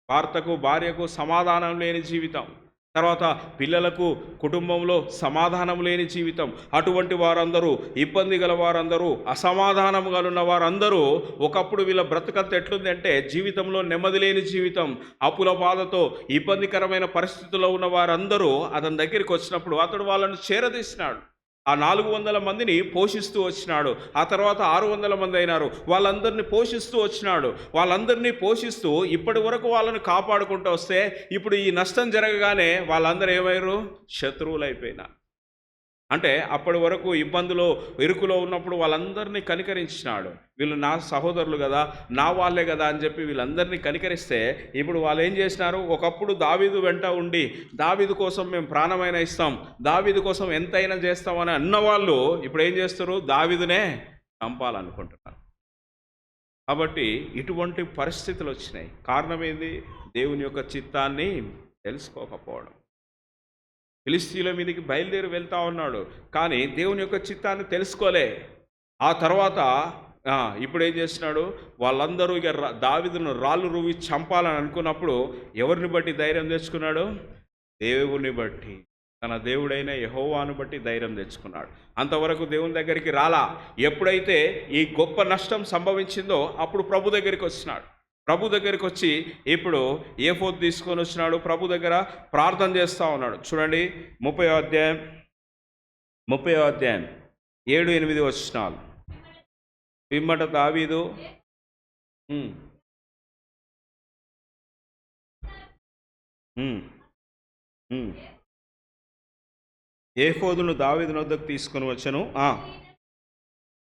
భర్తకు భార్యకు సమాధానం లేని జీవితం, తర్వాత పిల్లలకు కుటుంబంలో సమాధానం లేని జీవితం. అటువంటి వారందరూ, ఇబ్బంది గల వారందరూ, అసమాధానం గలున్న వారందరూ ఒకప్పుడు వీళ్ళ బ్రతకంత ఎట్లుంది అంటే జీవితంలో నెమ్మది లేని జీవితం, అప్పుల బాధతో ఇబ్బందికరమైన పరిస్థితుల్లో ఉన్న వారందరూ అతని దగ్గరికి వచ్చినప్పుడు అతడు వాళ్ళను చేరదీసినాడు. ఆ 400 మందిని పోషిస్తూ వచ్చినాడు. ఆ తర్వాత 600 మంది అయినారు. వాళ్ళందరినీ పోషిస్తూ వచ్చినాడు. వాళ్ళందరినీ పోషిస్తూ ఇప్పటి వరకు వాళ్ళని కాపాడుకుంటూ వస్తే ఇప్పుడు ఈ నష్టం జరగగానే వాళ్ళందరూ ఏమయ్యారు? శత్రువులు అయిపోయినారు. అంటే అప్పటి వరకు ఇబ్బందులో ఇరుకులో ఉన్నప్పుడు వాళ్ళందరినీ కనికరించినాడు. వీళ్ళు నా సహోదరులు కదా, నా వాళ్ళే కదా అని చెప్పి వీళ్ళందరినీ కనికరిస్తే ఇప్పుడు వాళ్ళు ఏం చేసినారు? ఒకప్పుడు దావీదు వెంట ఉండి దావీదు కోసం మేము ప్రాణమైనా ఇస్తాం, దావీదు కోసం ఎంతైనా చేస్తామని అన్నవాళ్ళు ఇప్పుడు ఏం చేస్తారు? దావీదునే చంపాలనుకుంటున్నారు. కాబట్టి ఇటువంటి పరిస్థితులు వచ్చినాయి. కారణం ఏంది? దేవుని యొక్క చిత్తాన్ని తెలుసుకోకపోవడం. ఫిలిష్తీయుల మీదకి బయలుదేరి వెళ్తా ఉన్నాడు, కానీ దేవుని యొక్క చిత్తాన్ని తెలుసుకోలే. ఆ తర్వాత ఇప్పుడు ఏం చేస్తున్నాడు? వాళ్ళందరూ ఇక దావీదును రాళ్ళు రువి చంపాలని అనుకున్నప్పుడు ఎవరిని బట్టి ధైర్యం తెచ్చుకున్నాడు? దేవుని బట్టి, తన దేవుడైన యెహోవాను బట్టి ధైర్యం తెచ్చుకున్నాడు. అంతవరకు దేవుని దగ్గరికి రాలా. ఎప్పుడైతే ఈ గొప్ప నష్టం సంభవించిందో అప్పుడు ప్రభు దగ్గరికి వచ్చినాడు. ప్రభు దగ్గరికి వచ్చి ఇప్పుడు ఏఫోదు తీసుకొని వచ్చినాడు. ప్రభు దగ్గర ప్రార్థన చేస్తూ ఉన్నాడు. చూడండి 30వ అధ్యాయం 30వ అధ్యాయం 7-8 వచనాలు. పిమ్మట దావీదు ఉమ్, ఉమ్, ఉమ్. ఏఫోదును దావీదు వద్దకు తీసుకొని వచ్చెను.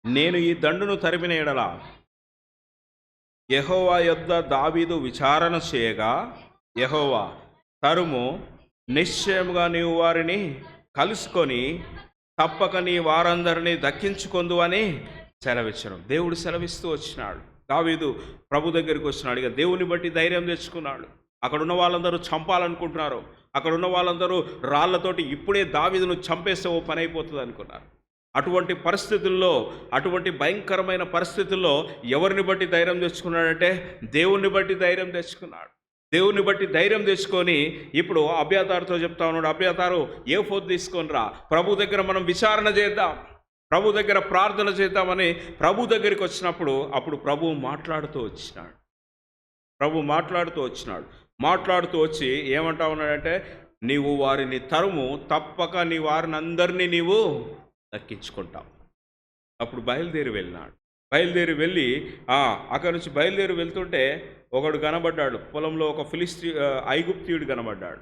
నేను ఈ దండును తరిమిన ఎడల యెహోవా యొద్ద దావీదు విచారణ చేయగా, యెహోవా తరుము, నిశ్చయముగా నీవు వారిని కలుసుకొని తప్పక నీ వారందరినీ దక్కించుకొందు అని సెలవిచ్చను. దేవుడు సెలవిస్తూ వచ్చినాడు. దావీదు ప్రభు దగ్గరికి వచ్చినాడు. ఇక దేవుని బట్టి ధైర్యం తెచ్చుకున్నాడు. అక్కడ ఉన్న వాళ్ళందరూ చంపాలనుకుంటున్నారు. అక్కడ ఉన్న వాళ్ళందరూ రాళ్లతోటి ఇప్పుడే దావీదును చంపేస్తే ఓ పని అయిపోతుంది అనుకున్నారు. అటువంటి పరిస్థితుల్లో, అటువంటి భయంకరమైన పరిస్థితుల్లో ఎవరిని బట్టి ధైర్యం తెచ్చుకున్నాడంటే దేవుణ్ణి బట్టి ధైర్యం తెచ్చుకున్నాడు. దేవుని బట్టి ధైర్యం తెచ్చుకొని ఇప్పుడు అబ్యాతారుతో చెప్తా ఉన్నాడు, అబ్యాతారు ఏఫోదు తీసుకొని రా, ప్రభు దగ్గర మనం విచారణ చేద్దాం, ప్రభు దగ్గర ప్రార్థన చేద్దామని ప్రభు దగ్గరికి వచ్చినప్పుడు అప్పుడు ప్రభు మాట్లాడుతూ వచ్చినాడు. మాట్లాడుతూ వచ్చి ఏమంటా ఉన్నాడంటే, నీవు వారిని తరుము, తప్పక నీ వారిని అందరినీ నీవు దక్కించుకుంటావు. అప్పుడు బయలుదేరి వెళ్ళి అక్కడి నుంచి బయలుదేరి వెళ్తుంటే ఒకడు కనబడ్డాడు. పొలంలో ఒక ఐగుప్తీయుడు కనబడ్డాడు.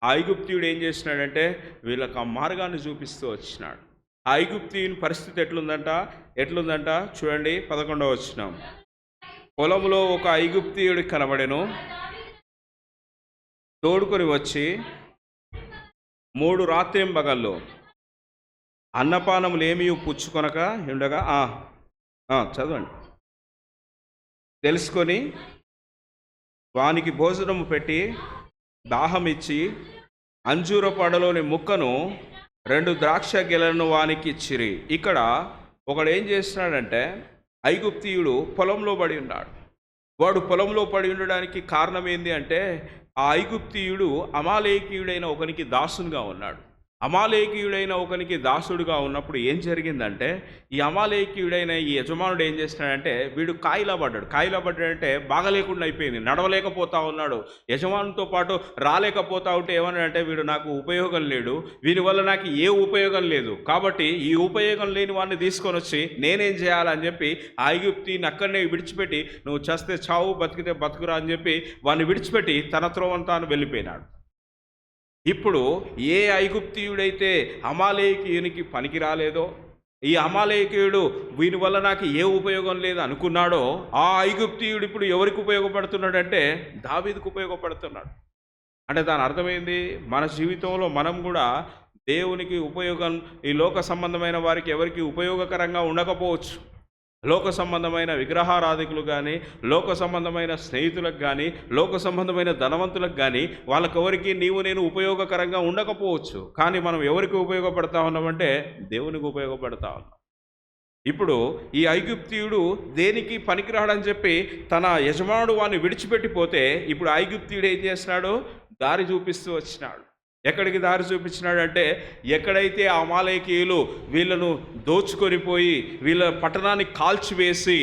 ఆ ఐగుప్తీయుడు ఏం చేసినాడంటే వీళ్ళకి ఆ మార్గాన్ని చూపిస్తూ వచ్చినాడు. ఆ ఐగుప్తీయుని పరిస్థితి ఎట్లుందంట చూడండి. 11వ వచనం. పొలంలో ఒక ఐగుప్తీయుడి కనబడెను, తోడుకొని వచ్చి 3 రాత్రింబగళ్ళు అన్నపానములు ఏమీ పుచ్చుకొనక ఉండగా చదవండి. తెలుసుకొని వానికి భోజనము పెట్టి దాహం ఇచ్చి అంజూర పడలోని ముక్కను 2 ద్రాక్ష గెలను వానికి ఇచ్చిరి. ఇక్కడ ఒకడు ఏం చేస్తున్నాడంటే, ఐగుప్తీయుడు పొలంలో పడి ఉన్నాడు. వాడు పొలంలో పడి ఉండడానికి కారణం ఏంది అంటే, ఆ ఐగుప్తీయుడు అమాలేకీయుడైన ఒకనికి దాసునిగా ఉన్నాడు. అమాలేకీయుడైన ఒకనికి దాసుడుగా ఉన్నప్పుడు ఏం జరిగిందంటే, ఈ అమాలేకీయుడైన ఈ యజమానుడు ఏం చేస్తున్నాడంటే, వీడు కాయిలా పడ్డాడంటే బాగలేకుండా అయిపోయింది, నడవలేకపోతా ఉన్నాడు. యజమానుతో పాటు రాలేకపోతా ఉంటే ఏమన్నాడంటే, వీడు నాకు ఉపయోగం లేడు, వీని వల్ల నాకు ఏ ఉపయోగం లేదు, కాబట్టి ఈ ఉపయోగం లేని వాడిని తీసుకొని వచ్చి నేనేం చేయాలని చెప్పి ఆ ఐగుప్తిని అక్కడనే విడిచిపెట్టి, నువ్వు చస్తే చావు, బతికితే బతుకురా అని చెప్పి వాడిని విడిచిపెట్టి తన త్రోవను తాను వెళ్ళిపోయినాడు. ఇప్పుడు ఏ ఐగుప్తీయుడైతే అమాలేకీయునికి పనికి రాలేదో, ఈ అమాలేకీయుడు వీని వల్ల నాకు ఏ ఉపయోగం లేదు అనుకున్నాడో, ఆ ఐగుప్తీయుడు ఇప్పుడు ఎవరికి ఉపయోగపడుతున్నాడంటే దావీదుకు ఉపయోగపడుతున్నాడు. అంటే దాని అర్థమైంది, మన జీవితంలో మనం కూడా దేవునికి ఉపయోగం, ఈ లోక సంబంధమైన వారికి ఎవరికి ఉపయోగకరంగా ఉండకపోవచ్చు. లోక సంబంధమైన విగ్రహారాధికులు కానీ, లోక సంబంధమైన స్నేహితులకు కానీ, లోక సంబంధమైన ధనవంతులకు కానీ, వాళ్ళకెవరికి నీవు నేను ఉపయోగకరంగా ఉండకపోవచ్చు. కానీ మనం ఎవరికి ఉపయోగపడతా ఉన్నామంటే దేవునికి ఉపయోగపడతా ఉన్నాం. ఇప్పుడు ఈ ఐగుప్తీయుడు దేనికి పనికిరాడని చెప్పి తన యజమానుడు వాడిని విడిచిపెట్టిపోతే, ఇప్పుడు ఐగుప్తీయుడు ఏం చేస్తున్నాడు, దారి చూపిస్తూ వచ్చినాడు. ఎక్కడికి దారి చూపించినాడంటే, ఎక్కడైతే అమాలేకీయులు వీళ్ళను దోచుకొని పోయి వీళ్ళ పట్టణాన్ని కాల్చివేసి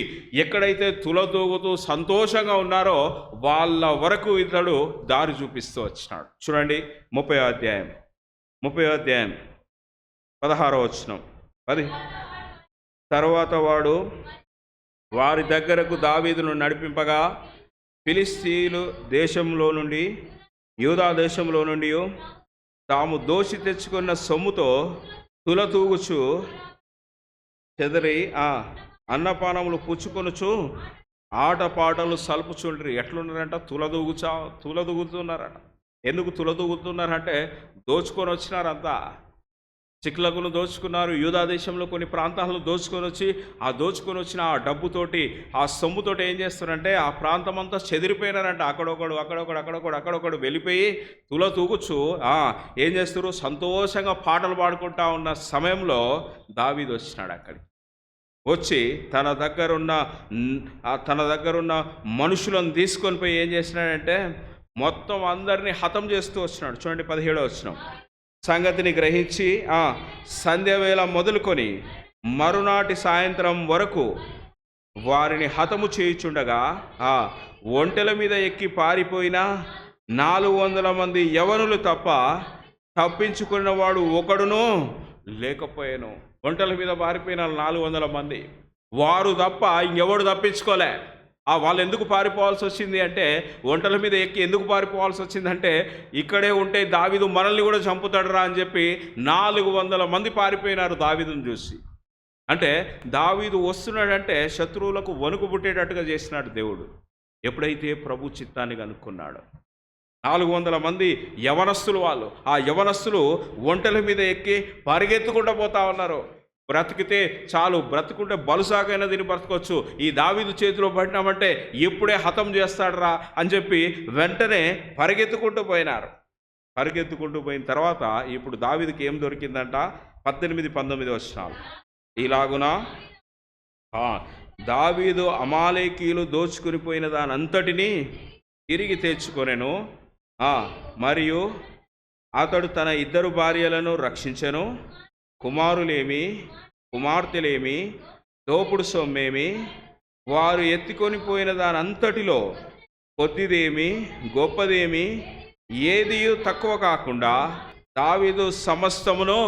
ఎక్కడైతే తులతూగుతూ సంతోషంగా ఉన్నారో వాళ్ళ వరకు ఇతడు దారి చూపిస్తూ వచ్చినాడు. చూడండి 30వ అధ్యాయం 16వ వచనం. తరువాత వాడు వారి దగ్గరకు దావీదును నడిపింపగా, ఫిలిష్తీయులు దేశంలో నుండి, యూదా దేశంలో నుండి తాము దోషి తెచ్చుకున్న సొమ్ముతో తులతూగుచు చెదరి అన్నపానములు పుచ్చుకొనుచు ఆటపాటలు సల్పుచుండ్రి. ఎట్లున్నారంట, తులదూగుతున్నారట. ఎందుకు తులదూగుతున్నారంటే దోచుకొని వచ్చినారంతా. చిక్లకును దోచుకున్నారు. యూదా దేశంలో కొన్ని ప్రాంతాలను దోచుకొని వచ్చి ఆ దోచుకొని వచ్చిన ఆ డబ్బుతోటి, ఆ సొమ్ముతోటి ఏం చేస్తారంటే ఆ ప్రాంతం అంతా చెదిరిపోయినారంట. అక్కడొకడు వెళ్ళిపోయి తులతూగుచు ఏం చేస్తారు, సంతోషంగా పాటలు పాడుకుంటా ఉన్న సమయంలో దావీదు వచ్చినాడు. అక్కడికి వచ్చి తన దగ్గరున్న మనుషులను తీసుకొని పోయి ఏం చేసినాడంటే మొత్తం అందరినీ హతం చేస్తూ వచ్చినాడు. చూడండి 17వ వచనం. సంగతిని గ్రహించి సంధ్యవేళ మొదలుకొని మరునాటి సాయంత్రం వరకు వారిని హతము చేయుచుండగా, ఒంటెల మీద ఎక్కి పారిపోయిన 400 మంది యవనులు తప్ప తప్పించుకున్నవాడు ఒకడును లేకపోయాను. ఒంటెల మీద పారిపోయిన 400 మంది, వారు తప్ప ఇంకెవడు తప్పించుకోలే. వాళ్ళు ఎందుకు పారిపోవాల్సి వచ్చింది అంటే, ఒంటెల మీద ఎక్కి ఎందుకు పారిపోవాల్సి వచ్చిందంటే, ఇక్కడే ఉంటే దావీదు మనల్ని కూడా చంపుతాడురా అని చెప్పి 400 మంది పారిపోయినారు దావీదును చూసి. అంటే దావీదు వస్తున్నాడంటే శత్రువులకు వణుకు పుట్టేటట్టుగా చేసినాడు దేవుడు, ఎప్పుడైతే ప్రభు చిత్తాన్ని కనుక్కున్నాడు. 400 మంది యవనస్తులు, వాళ్ళు ఆ యవనస్తులు ఒంటెల మీద ఎక్కి పరిగెత్తుకుంటూ పోతా ఉన్నారు. బ్రతికితే చాలు, బ్రతుకుంటే బలుసాగైనా దీన్ని బ్రతకొచ్చు, ఈ దావీదు చేతిలో పడినామంటే ఎప్పుడే హతం చేస్తాడరా అని చెప్పి వెంటనే పరిగెత్తుకుంటూ పోయినారు. పరిగెత్తుకుంటూ పోయిన తర్వాత ఇప్పుడు దావీదుకి ఏం దొరికిందంట? 18, 19 వచనాలు. ఇలాగున దావీదు అమాలేకీయులు దోచుకుని పోయిన దానంతటినీ తిరిగి తెచ్చుకొనెను, మరియు అతడు తన 2 భార్యలను రక్షించెను. కుమారులేమి కుమార్తెలేమి దోపుడు సొమ్మేమి వారు ఎత్తుకొని పోయిన దానంతటిలో కొద్దిదేమి గొప్పదేమి ఏది తక్కువ కాకుండా దావీదు సమస్తమును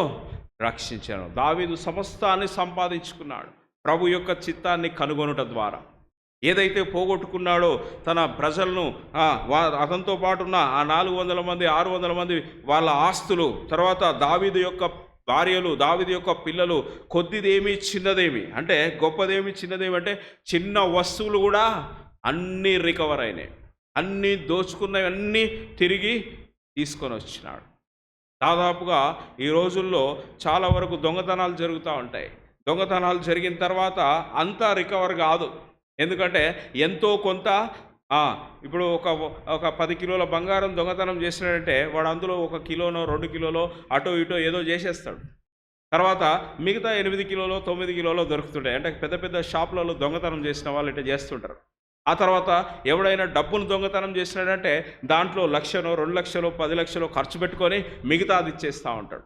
రక్షించాను. దావీదు సమస్తాన్ని సంపాదించుకున్నాడు ప్రభు యొక్క చిత్తాన్ని కనుగొనుట ద్వారా. ఏదైతే పోగొట్టుకున్నాడో తన ప్రజలను, అతనితో పాటు ఉన్న ఆ 400 మంది 600 మంది వాళ్ళ ఆస్తులు, తర్వాత దావీదు యొక్క భార్యలు, దావీదు యొక్క పిల్లలు, కొద్దిదేమి చిన్నదేమి అంటే గొప్పదేమి చిన్నదేమి అంటే చిన్న వస్తువులు కూడా అన్నీ రికవర్ అయినాయి. అన్నీ దోచుకున్నవి అన్నీ తిరిగి తీసుకొని వచ్చినాడు. దాదాపుగా ఈ రోజుల్లో చాలా వరకు దొంగతనాలు జరుగుతూ ఉంటాయి. దొంగతనాలు జరిగిన తర్వాత అంతా రికవర్ కాదు. ఎందుకంటే ఎంతో కొంత, ఇప్పుడు ఒక 10 కిలోల బంగారం దొంగతనం చేసినాడంటే వాడు అందులో 1 కిలోనో 2 కిలోలో అటో ఇటో ఏదో చేసేస్తాడు. తర్వాత మిగతా 8 కిలోలో 9 కిలోలో దొరుకుతుంటాయి. అంటే పెద్ద పెద్ద షాపులలో దొంగతనం చేసిన వాళ్ళు ఇట్లా చేస్తుంటారు. ఆ తర్వాత ఎవడైనా డబ్బును దొంగతనం చేసినాడంటే దాంట్లో 1,00,000, 2,00,000, 10,00,000 ఖర్చు పెట్టుకొని మిగతా అది ఇచ్చేస్తూ ఉంటాడు.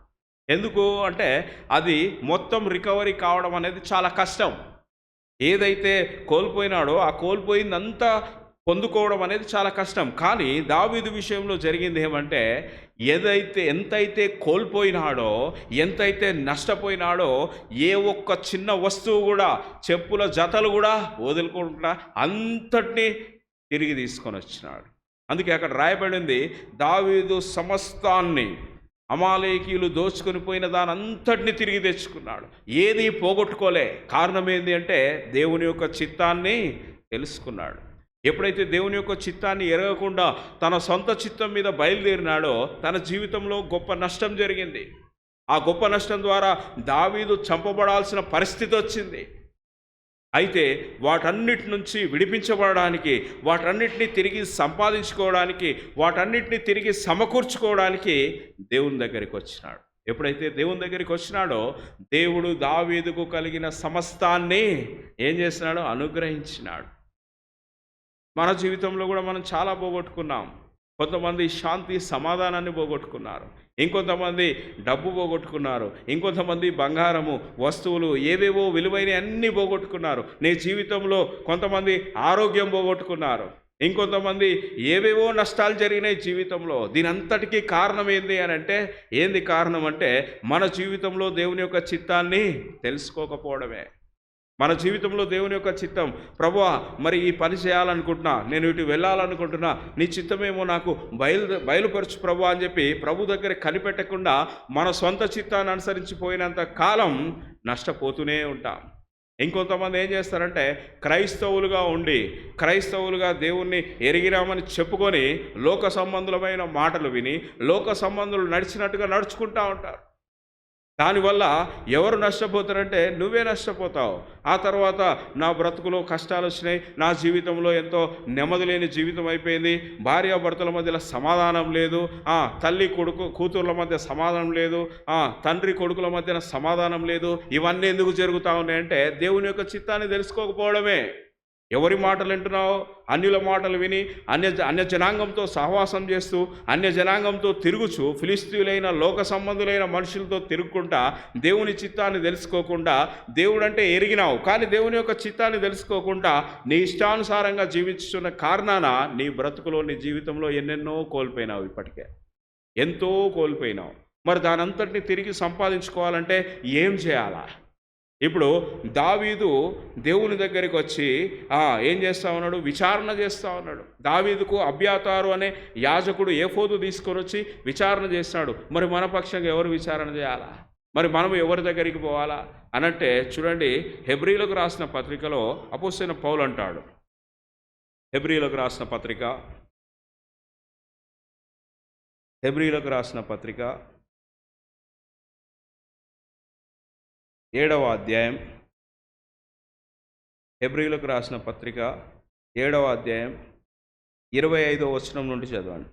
ఎందుకు అంటే అది మొత్తం రికవరీ కావడం అనేది చాలా కష్టం. ఏదైతే కోల్పోయినాడో ఆ కోల్పోయిందంతా పొందుకోవడం అనేది చాలా కష్టం. కానీ దావీదు విషయంలో జరిగింది ఏమంటే, ఎంతైతే కోల్పోయినాడో, ఎంతైతే నష్టపోయినాడో, ఏ ఒక్క చిన్న వస్తువు కూడా, చెప్పుల జతలు కూడా వదులుకోకుండా అంతటినీ తిరిగి తీసుకొని వచ్చినాడు. అందుకే అక్కడ రాయబడింది, దావీదు సమస్తాన్ని అమాలేకీయులు దోచుకొని పోయిన దాని అంతటిని తిరిగి తెచ్చుకున్నాడు. ఏది పోగొట్టుకోలే. కారణం ఏంటి అంటే దేవుని యొక్క చిత్తాన్ని తెలుసుకున్నాడు. ఎప్పుడైతే దేవుని యొక్క చిత్తాన్ని ఎరగకుండా తన సొంత చిత్తం మీద బయలుదేరినాడో తన జీవితంలో గొప్ప నష్టం జరిగింది. ఆ గొప్ప నష్టం ద్వారా దావీదు చంపబడాల్సిన పరిస్థితి వచ్చింది. అయితే వాటన్నిటి నుంచి విడిపించబడడానికి, వాటన్నిటిని తిరిగి సంపాదించుకోవడానికి, వాటన్నిటిని తిరిగి సమకూర్చుకోవడానికి దేవుని దగ్గరికి వచ్చినాడు. ఎప్పుడైతే దేవుని దగ్గరికి వచ్చినాడో దేవుడు దావీదుకు కలిగిన సమస్తాన్ని ఏం చేసినాడో అనుగ్రహించినాడు. మన జీవితంలో కూడా మనం చాలా పోగొట్టుకున్నాం. కొంతమంది శాంతి సమాధానాన్ని పోగొట్టుకున్నారు, ఇంకొంతమంది డబ్బు పోగొట్టుకున్నారు, ఇంకొంతమంది బంగారము వస్తువులు ఏవేవో విలువైన అన్నీ పోగొట్టుకున్నారు. నీ జీవితంలో కొంతమంది ఆరోగ్యం పోగొట్టుకున్నారు, ఇంకొంతమంది ఏవేవో నష్టాలు జరిగినాయి జీవితంలో. దీని అంతటికీ కారణం ఏంది అని అంటే, ఏంది కారణం అంటే మన జీవితంలో దేవుని యొక్క చిత్తాన్ని తెలుసుకోకపోవడమే. మన జీవితంలో దేవుని యొక్క చిత్తం, ప్రభువా మరి ఈ పని చేయాలనుకుంటున్నా, నేను ఇటు వెళ్ళాలనుకుంటున్నా, నీ చిత్తమేమో నాకు బయలుపరచు ప్రభు అని చెప్పి ప్రభు దగ్గర కనిపెట్టకుండా మన సొంత చిత్తాన్ని అనుసరించిపోయినంత కాలం నష్టపోతూనే ఉంటాం. ఇంకొంతమంది ఏం చేస్తారంటే క్రైస్తవులుగా ఉండి, క్రైస్తవులుగా దేవుణ్ణి ఎరిగినామని చెప్పుకొని లోక సంబంధులమైన మాటలు విని లోక సంబంధులు నడిచినట్టుగా నడుచుకుంటూ ఉంటారు. దానివల్ల ఎవరు నష్టపోతారంటే నువ్వే నష్టపోతావు. ఆ తర్వాత నా బ్రతుకులో కష్టాలు వచ్చినాయి, నా జీవితంలో ఎంతో నెమ్మది లేని జీవితం అయిపోయింది, భార్యాభర్తల మధ్యలో సమాధానం లేదు, తల్లి కూతుర్ల మధ్య సమాధానం లేదు, తండ్రి కొడుకుల మధ్యన సమాధానం లేదు. ఇవన్నీ ఎందుకు జరుగుతూ ఉన్నాయంటే దేవుని యొక్క చిత్తాన్ని తెలుసుకోకపోవడమే. ఎవరి మాటలు వింటున్నావు? అన్యుల మాటలు విని అన్య జనాంగంతో సహవాసం చేస్తూ, అన్య జనాంగంతో తిరుగుచు, ఫిలిస్తీయులైన లోక సంబంధులైన మనుషులతో తిరుగుకుంటా దేవుని చిత్తాన్ని తెలుసుకోకుండా, దేవుడంటే ఎరిగినావు కానీ దేవుని యొక్క చిత్తాన్ని తెలుసుకోకుండా నీ ఇష్టానుసారంగా జీవిస్తున్న కారణాన నీ బ్రతుకులో, నీ జీవితంలో ఎన్నెన్నో కోల్పోయినావు. ఇప్పటికే ఎంతో కోల్పోయినావు. మరి దానంతటిని తిరిగి సంపాదించుకోవాలంటే ఏం చేయాలా? ఇప్పుడు దావీదు దేవుని దగ్గరికి వచ్చి ఏం చేస్తా ఉన్నాడు? విచారణ చేస్తూ ఉన్నాడు. దావీదుకు అబ్యాతారు అనే యాజకుడు ఏఫోదు తీసుకొని వచ్చి విచారణ చేస్తాడు. మరి మన పక్షంగా ఎవరు విచారణ చేయాలా? మరి మనం ఎవరి దగ్గరికి పోవాలా అనంటే చూడండి, హెబ్రీలకు రాసిన పత్రికలో అపోస్తలుడైన పౌలు అంటాడు. హెబ్రీలకు రాసిన పత్రిక 7వ అధ్యాయం, హెబ్రీలకు రాసిన పత్రిక 7వ అధ్యాయం 25వ వచనం నుండి చదవండి.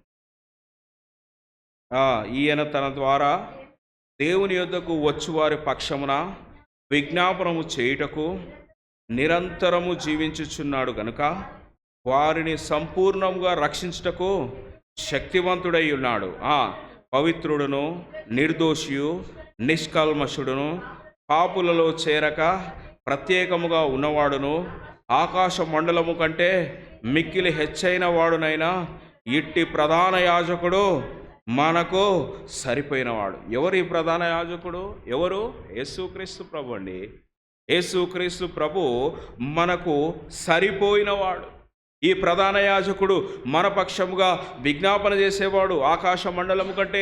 ఈయన తన ద్వారా దేవుని యొద్దకు వచ్చువారి పక్షమున విజ్ఞాపనము చేయుటకు నిరంతరము జీవించుచున్నాడు గనుక వారిని సంపూర్ణంగా రక్షించుటకు శక్తివంతుడై ఉన్నాడు. పవిత్రుడును నిర్దోషియు నిష్కల్మషుడును పాపులలో చేరక ప్రత్యేకముగా ఉన్నవాడును ఆకాశ మండలము కంటే మిక్కిలి హెచ్చైన వాడునైనా ఇట్టి ప్రధాన యాజకుడు మనకు సరిపోయినవాడు. ఎవరు ఈ ప్రధాన యాజకుడు? ఎవరు? యేసుక్రీస్తు ప్రభు అండి. యేసుక్రీస్తు ప్రభు మనకు సరిపోయినవాడు. ఈ ప్రధాన యాజకుడు మన పక్షముగా విజ్ఞాపన చేసేవాడు, ఆకాశ మండలము కంటే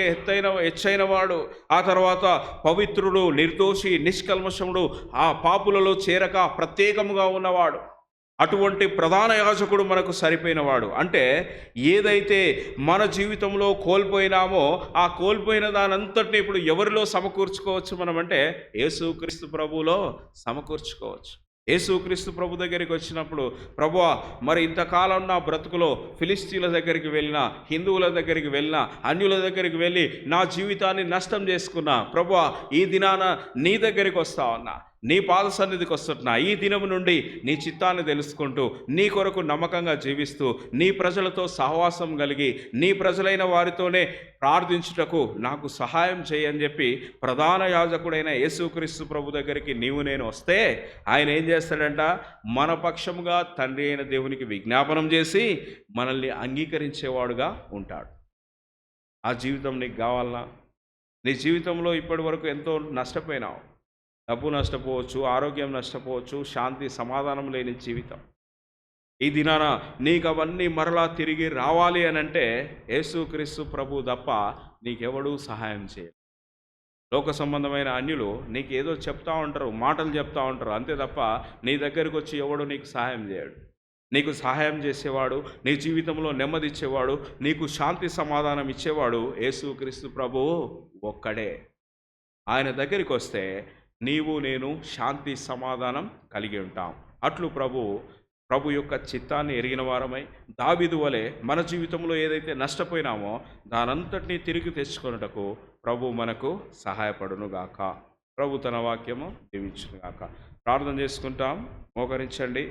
హెచ్చైన వాడు, ఆ తర్వాత పవిత్రుడు, నిర్దోషి, నిష్కల్మషముడు, ఆ పాపులలో చేరక ప్రత్యేకముగా ఉన్నవాడు. అటువంటి ప్రధాన యాజకుడు మనకు సరిపోయినవాడు. అంటే ఏదైతే మన జీవితంలో కోల్పోయినామో ఆ కోల్పోయిన దానంతటిని ఇప్పుడు ఎవరిలో సమకూర్చుకోవచ్చు మనం అంటే యేసుక్రీస్తు ప్రభువులో సమకూర్చుకోవచ్చు. యేసుక్రీస్తు ప్రభు దగ్గరికి వచ్చినప్పుడు, ప్రభువా మరి ఇంతకాలం నా బ్రతుకులో ఫిలిస్తీన్ల దగ్గరికి వెళ్ళినా, హిందువుల దగ్గరికి వెళ్ళినా, అన్యుల దగ్గరికి వెళ్ళి నా జీవితాన్ని నష్టం చేసుకున్నా, ప్రభువా ఈ దినాన నీ దగ్గరికి వస్తా ఉన్నా, నీ పాద సన్నిధికి వస్తున్నా. ఈ దినము నుండి నీ చిత్తాన్ని తెలుసుకుంటూ నీ కొరకు నమ్మకంగా జీవిస్తూ నీ ప్రజలతో సహవాసం కలిగి నీ ప్రజలైన వారితోనే ప్రార్థించుటకు నాకు సహాయం చేయని చెప్పి ప్రధాన యాజకుడైన యేసుక్రీస్తు ప్రభు దగ్గరికి నీవు నేను వస్తే ఆయన ఏం చేస్తాడంట? మన పక్షముగా తండ్రి అయిన దేవునికి విజ్ఞాపనం చేసి మనల్ని అంగీకరించేవాడుగా ఉంటాడు. ఆ జీవితం నీకు కావాలనా? నీ జీవితంలో ఇప్పటి వరకు ఎంతో నష్టపోయినావు. డబ్బు నష్టపోవచ్చు, ఆరోగ్యం నష్టపోవచ్చు, శాంతి సమాధానం లేని జీవితం. ఈ దినాన నీకు అవన్నీ మరలా తిరిగి రావాలి అని అంటే యేసుక్రీస్తు ప్రభు తప్ప నీకెవడూ సహాయం చేయరు. లోక సంబంధమైన అన్యులు నీకు ఏదో చెప్తా ఉంటారు, మాటలు చెప్తా ఉంటారు, అంతే తప్ప నీ దగ్గరికి వచ్చి ఎవడు నీకు సహాయం చేయడు. నీకు సహాయం చేసేవాడు, నీ జీవితంలో నెమ్మది ఇచ్చేవాడు, నీకు శాంతి సమాధానం ఇచ్చేవాడు యేసుక్రీస్తు ప్రభువు ఒక్కడే. ఆయన దగ్గరికి వస్తే నీవు నేను శాంతి సమాధానం కలిగి ఉంటాం. అట్లు ప్రభు యొక్క చిత్తాన్ని ఎరిగిన వారమై దావీదు వలె మన జీవితంలో ఏదైతే నష్టపోయినామో దానంతటినీ తిరిగి తెచ్చుకొనుటకు ప్రభు మనకు సహాయపడునుగాక. ప్రభు తన వాక్యము దీవించునుగాక. ప్రార్థన చేసుకుంటాం. మోకరించండి.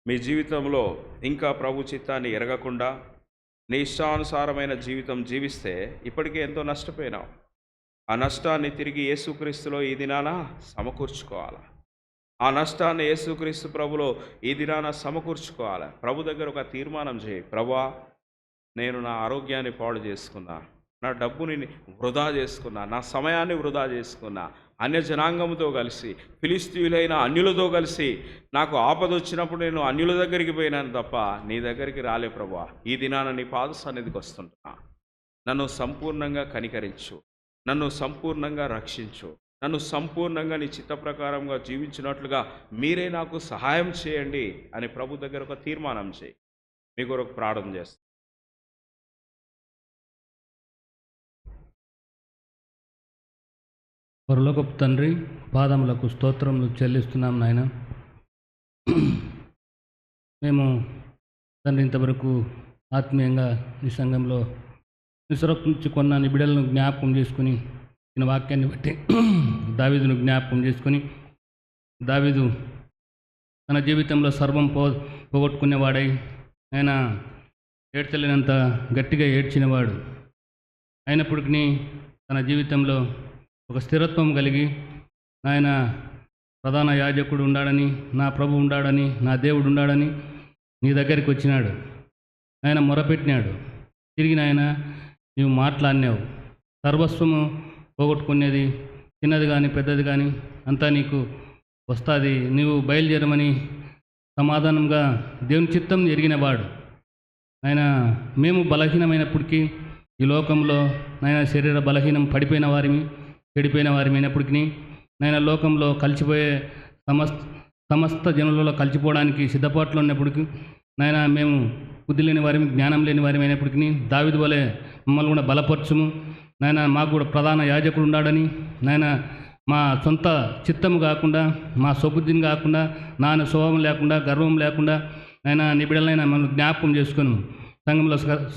మీ జీవితంలో ఇంకా ప్రభు చిత్తాన్ని ఎరగకుండా నీ ఇష్టానుసారమైన జీవితం జీవిస్తే ఇప్పటికే ఎంతో నష్టపోయినావు. ఆ నష్టాన్ని తిరిగి యేసుక్రీస్తులో ఈ దినాన సమకూర్చుకోవాలి. ఆ నష్టాన్ని యేసుక్రీస్తు ప్రభులో ఈ దినాన సమకూర్చుకోవాలి. ప్రభు దగ్గర ఒక తీర్మానం చేయి. ప్రభువా, నేను నా ఆరోగ్యాన్ని పాడు చేసుకున్నా, నా డబ్బుని వృధా చేసుకున్నా, నా సమయాన్ని వృధా చేసుకున్నా, అన్య జనాంగంతో కలిసి ఫిలిస్తీయులైన అన్యులతో కలిసి నాకు ఆపద వచ్చినప్పుడు నేను అన్యుల దగ్గరికి పోయినాను తప్ప నీ దగ్గరికి రాలే. ప్రభువా, ఈ దినాన నీ పాద సన్నిధికి వస్తుంటున్నా. నన్ను సంపూర్ణంగా కనికరించు, నన్ను సంపూర్ణంగా రక్షించు, నన్ను సంపూర్ణంగా నీ చిత్త ప్రకారంగా జీవించినట్లుగా మీరే నాకు సహాయం చేయండి అని ప్రభు దగ్గర ఒక తీర్మానం చేయి. మీ కొరకు ప్రార్థన చేస్తాను. పరలోకపు తండ్రి, పాదములకు స్తోత్రములు చెల్లిస్తున్నాం నాయన. మేము తండ్రి ఇంతవరకు ఆత్మీయంగా నీ సంఘంలో నిస్సరక్షించుకున్న నీ బిడ్డలను జ్ఞాపకం చేసుకుని ఈయన వాక్యాన్ని బట్టి దావీదును జ్ఞాపకం చేసుకొని దావీదు తన జీవితంలో సర్వం పోగొట్టుకునేవాడై ఆయన ఏడ్చలేనంత గట్టిగా ఏడ్చినవాడు. అయినప్పటికీ తన జీవితంలో ఒక స్థిరత్వం కలిగి ఆయన ప్రధాన యాజకుడు ఉండాడని, నా ప్రభు ఉండాడని, నా దేవుడు ఉండాడని నీ దగ్గరికి వచ్చినాడు. ఆయన మొరపెట్టినాడు. తిరిగి నాయన నీవు మాట్లాడినావు. సర్వస్వము పోగొట్టుకునేది, చిన్నది కానీ పెద్దది కానీ అంతా నీకు వస్తుంది, నీవు బయలుదేరమని సమాధానంగా దేవుని చిత్తం ఎరిగినవాడు. ఆయన మేము బలహీనమైనప్పటికీ ఈ లోకంలో నాయన శరీర బలహీనం పడిపోయిన వారిని చెడిపోయిన వారిని అయినప్పటికీ నాయన లోకంలో కలిసిపోయే సమస్త జనులలో కలిసిపోవడానికి సిద్ధపాట్లు ఉన్నప్పటికీ నాయన మేము బుద్ధి లేని వారిని జ్ఞానం లేని వారిని అయినప్పటికీ దావీదు వలె మమ్మల్ని కూడా బలపరచుము నాయన. మాకు కూడా ప్రధాన యాజకుడు ఉన్నాడని నాయన మా సొంత చిత్తము కాకుండా మా స్వబుద్ధిని కాకుండా నాన్న స్వభావం లేకుండా గర్వం లేకుండా నాయన నీ బిడ్డలైనా మనం జ్ఞాపకం చేసుకుని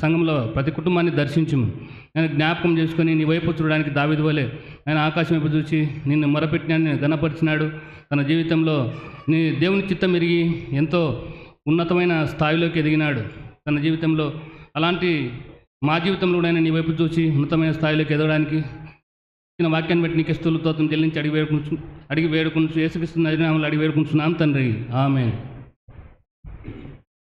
సంఘంలో ప్రతి కుటుంబాన్ని దర్శించుము. నేను జ్ఞాపకం చేసుకొని నీ వైపు చూడడానికి దావీదు వలె ఆయన ఆకాశం వైపు చూసి నిన్ను మొరపెట్టినాన్ని గణపరిచినాడు. తన జీవితంలో నీ దేవుని చిత్తం ఎరిగి ఎంతో ఉన్నతమైన స్థాయిలోకి ఎదిగినాడు తన జీవితంలో. అలాంటి మా జీవితంలో కూడా నీ వైపు చూసి ఉన్నతమైన స్థాయిలోకి ఎదగడానికి వాక్యాన్ని బట్టి నీకు స్తుతులు చెల్లించి అడిగి వేడుకుంటూ యేసుక్రీస్తు నామములో అడిగి వేడుకుంటున్నాం తండ్రి. ఆమేన్.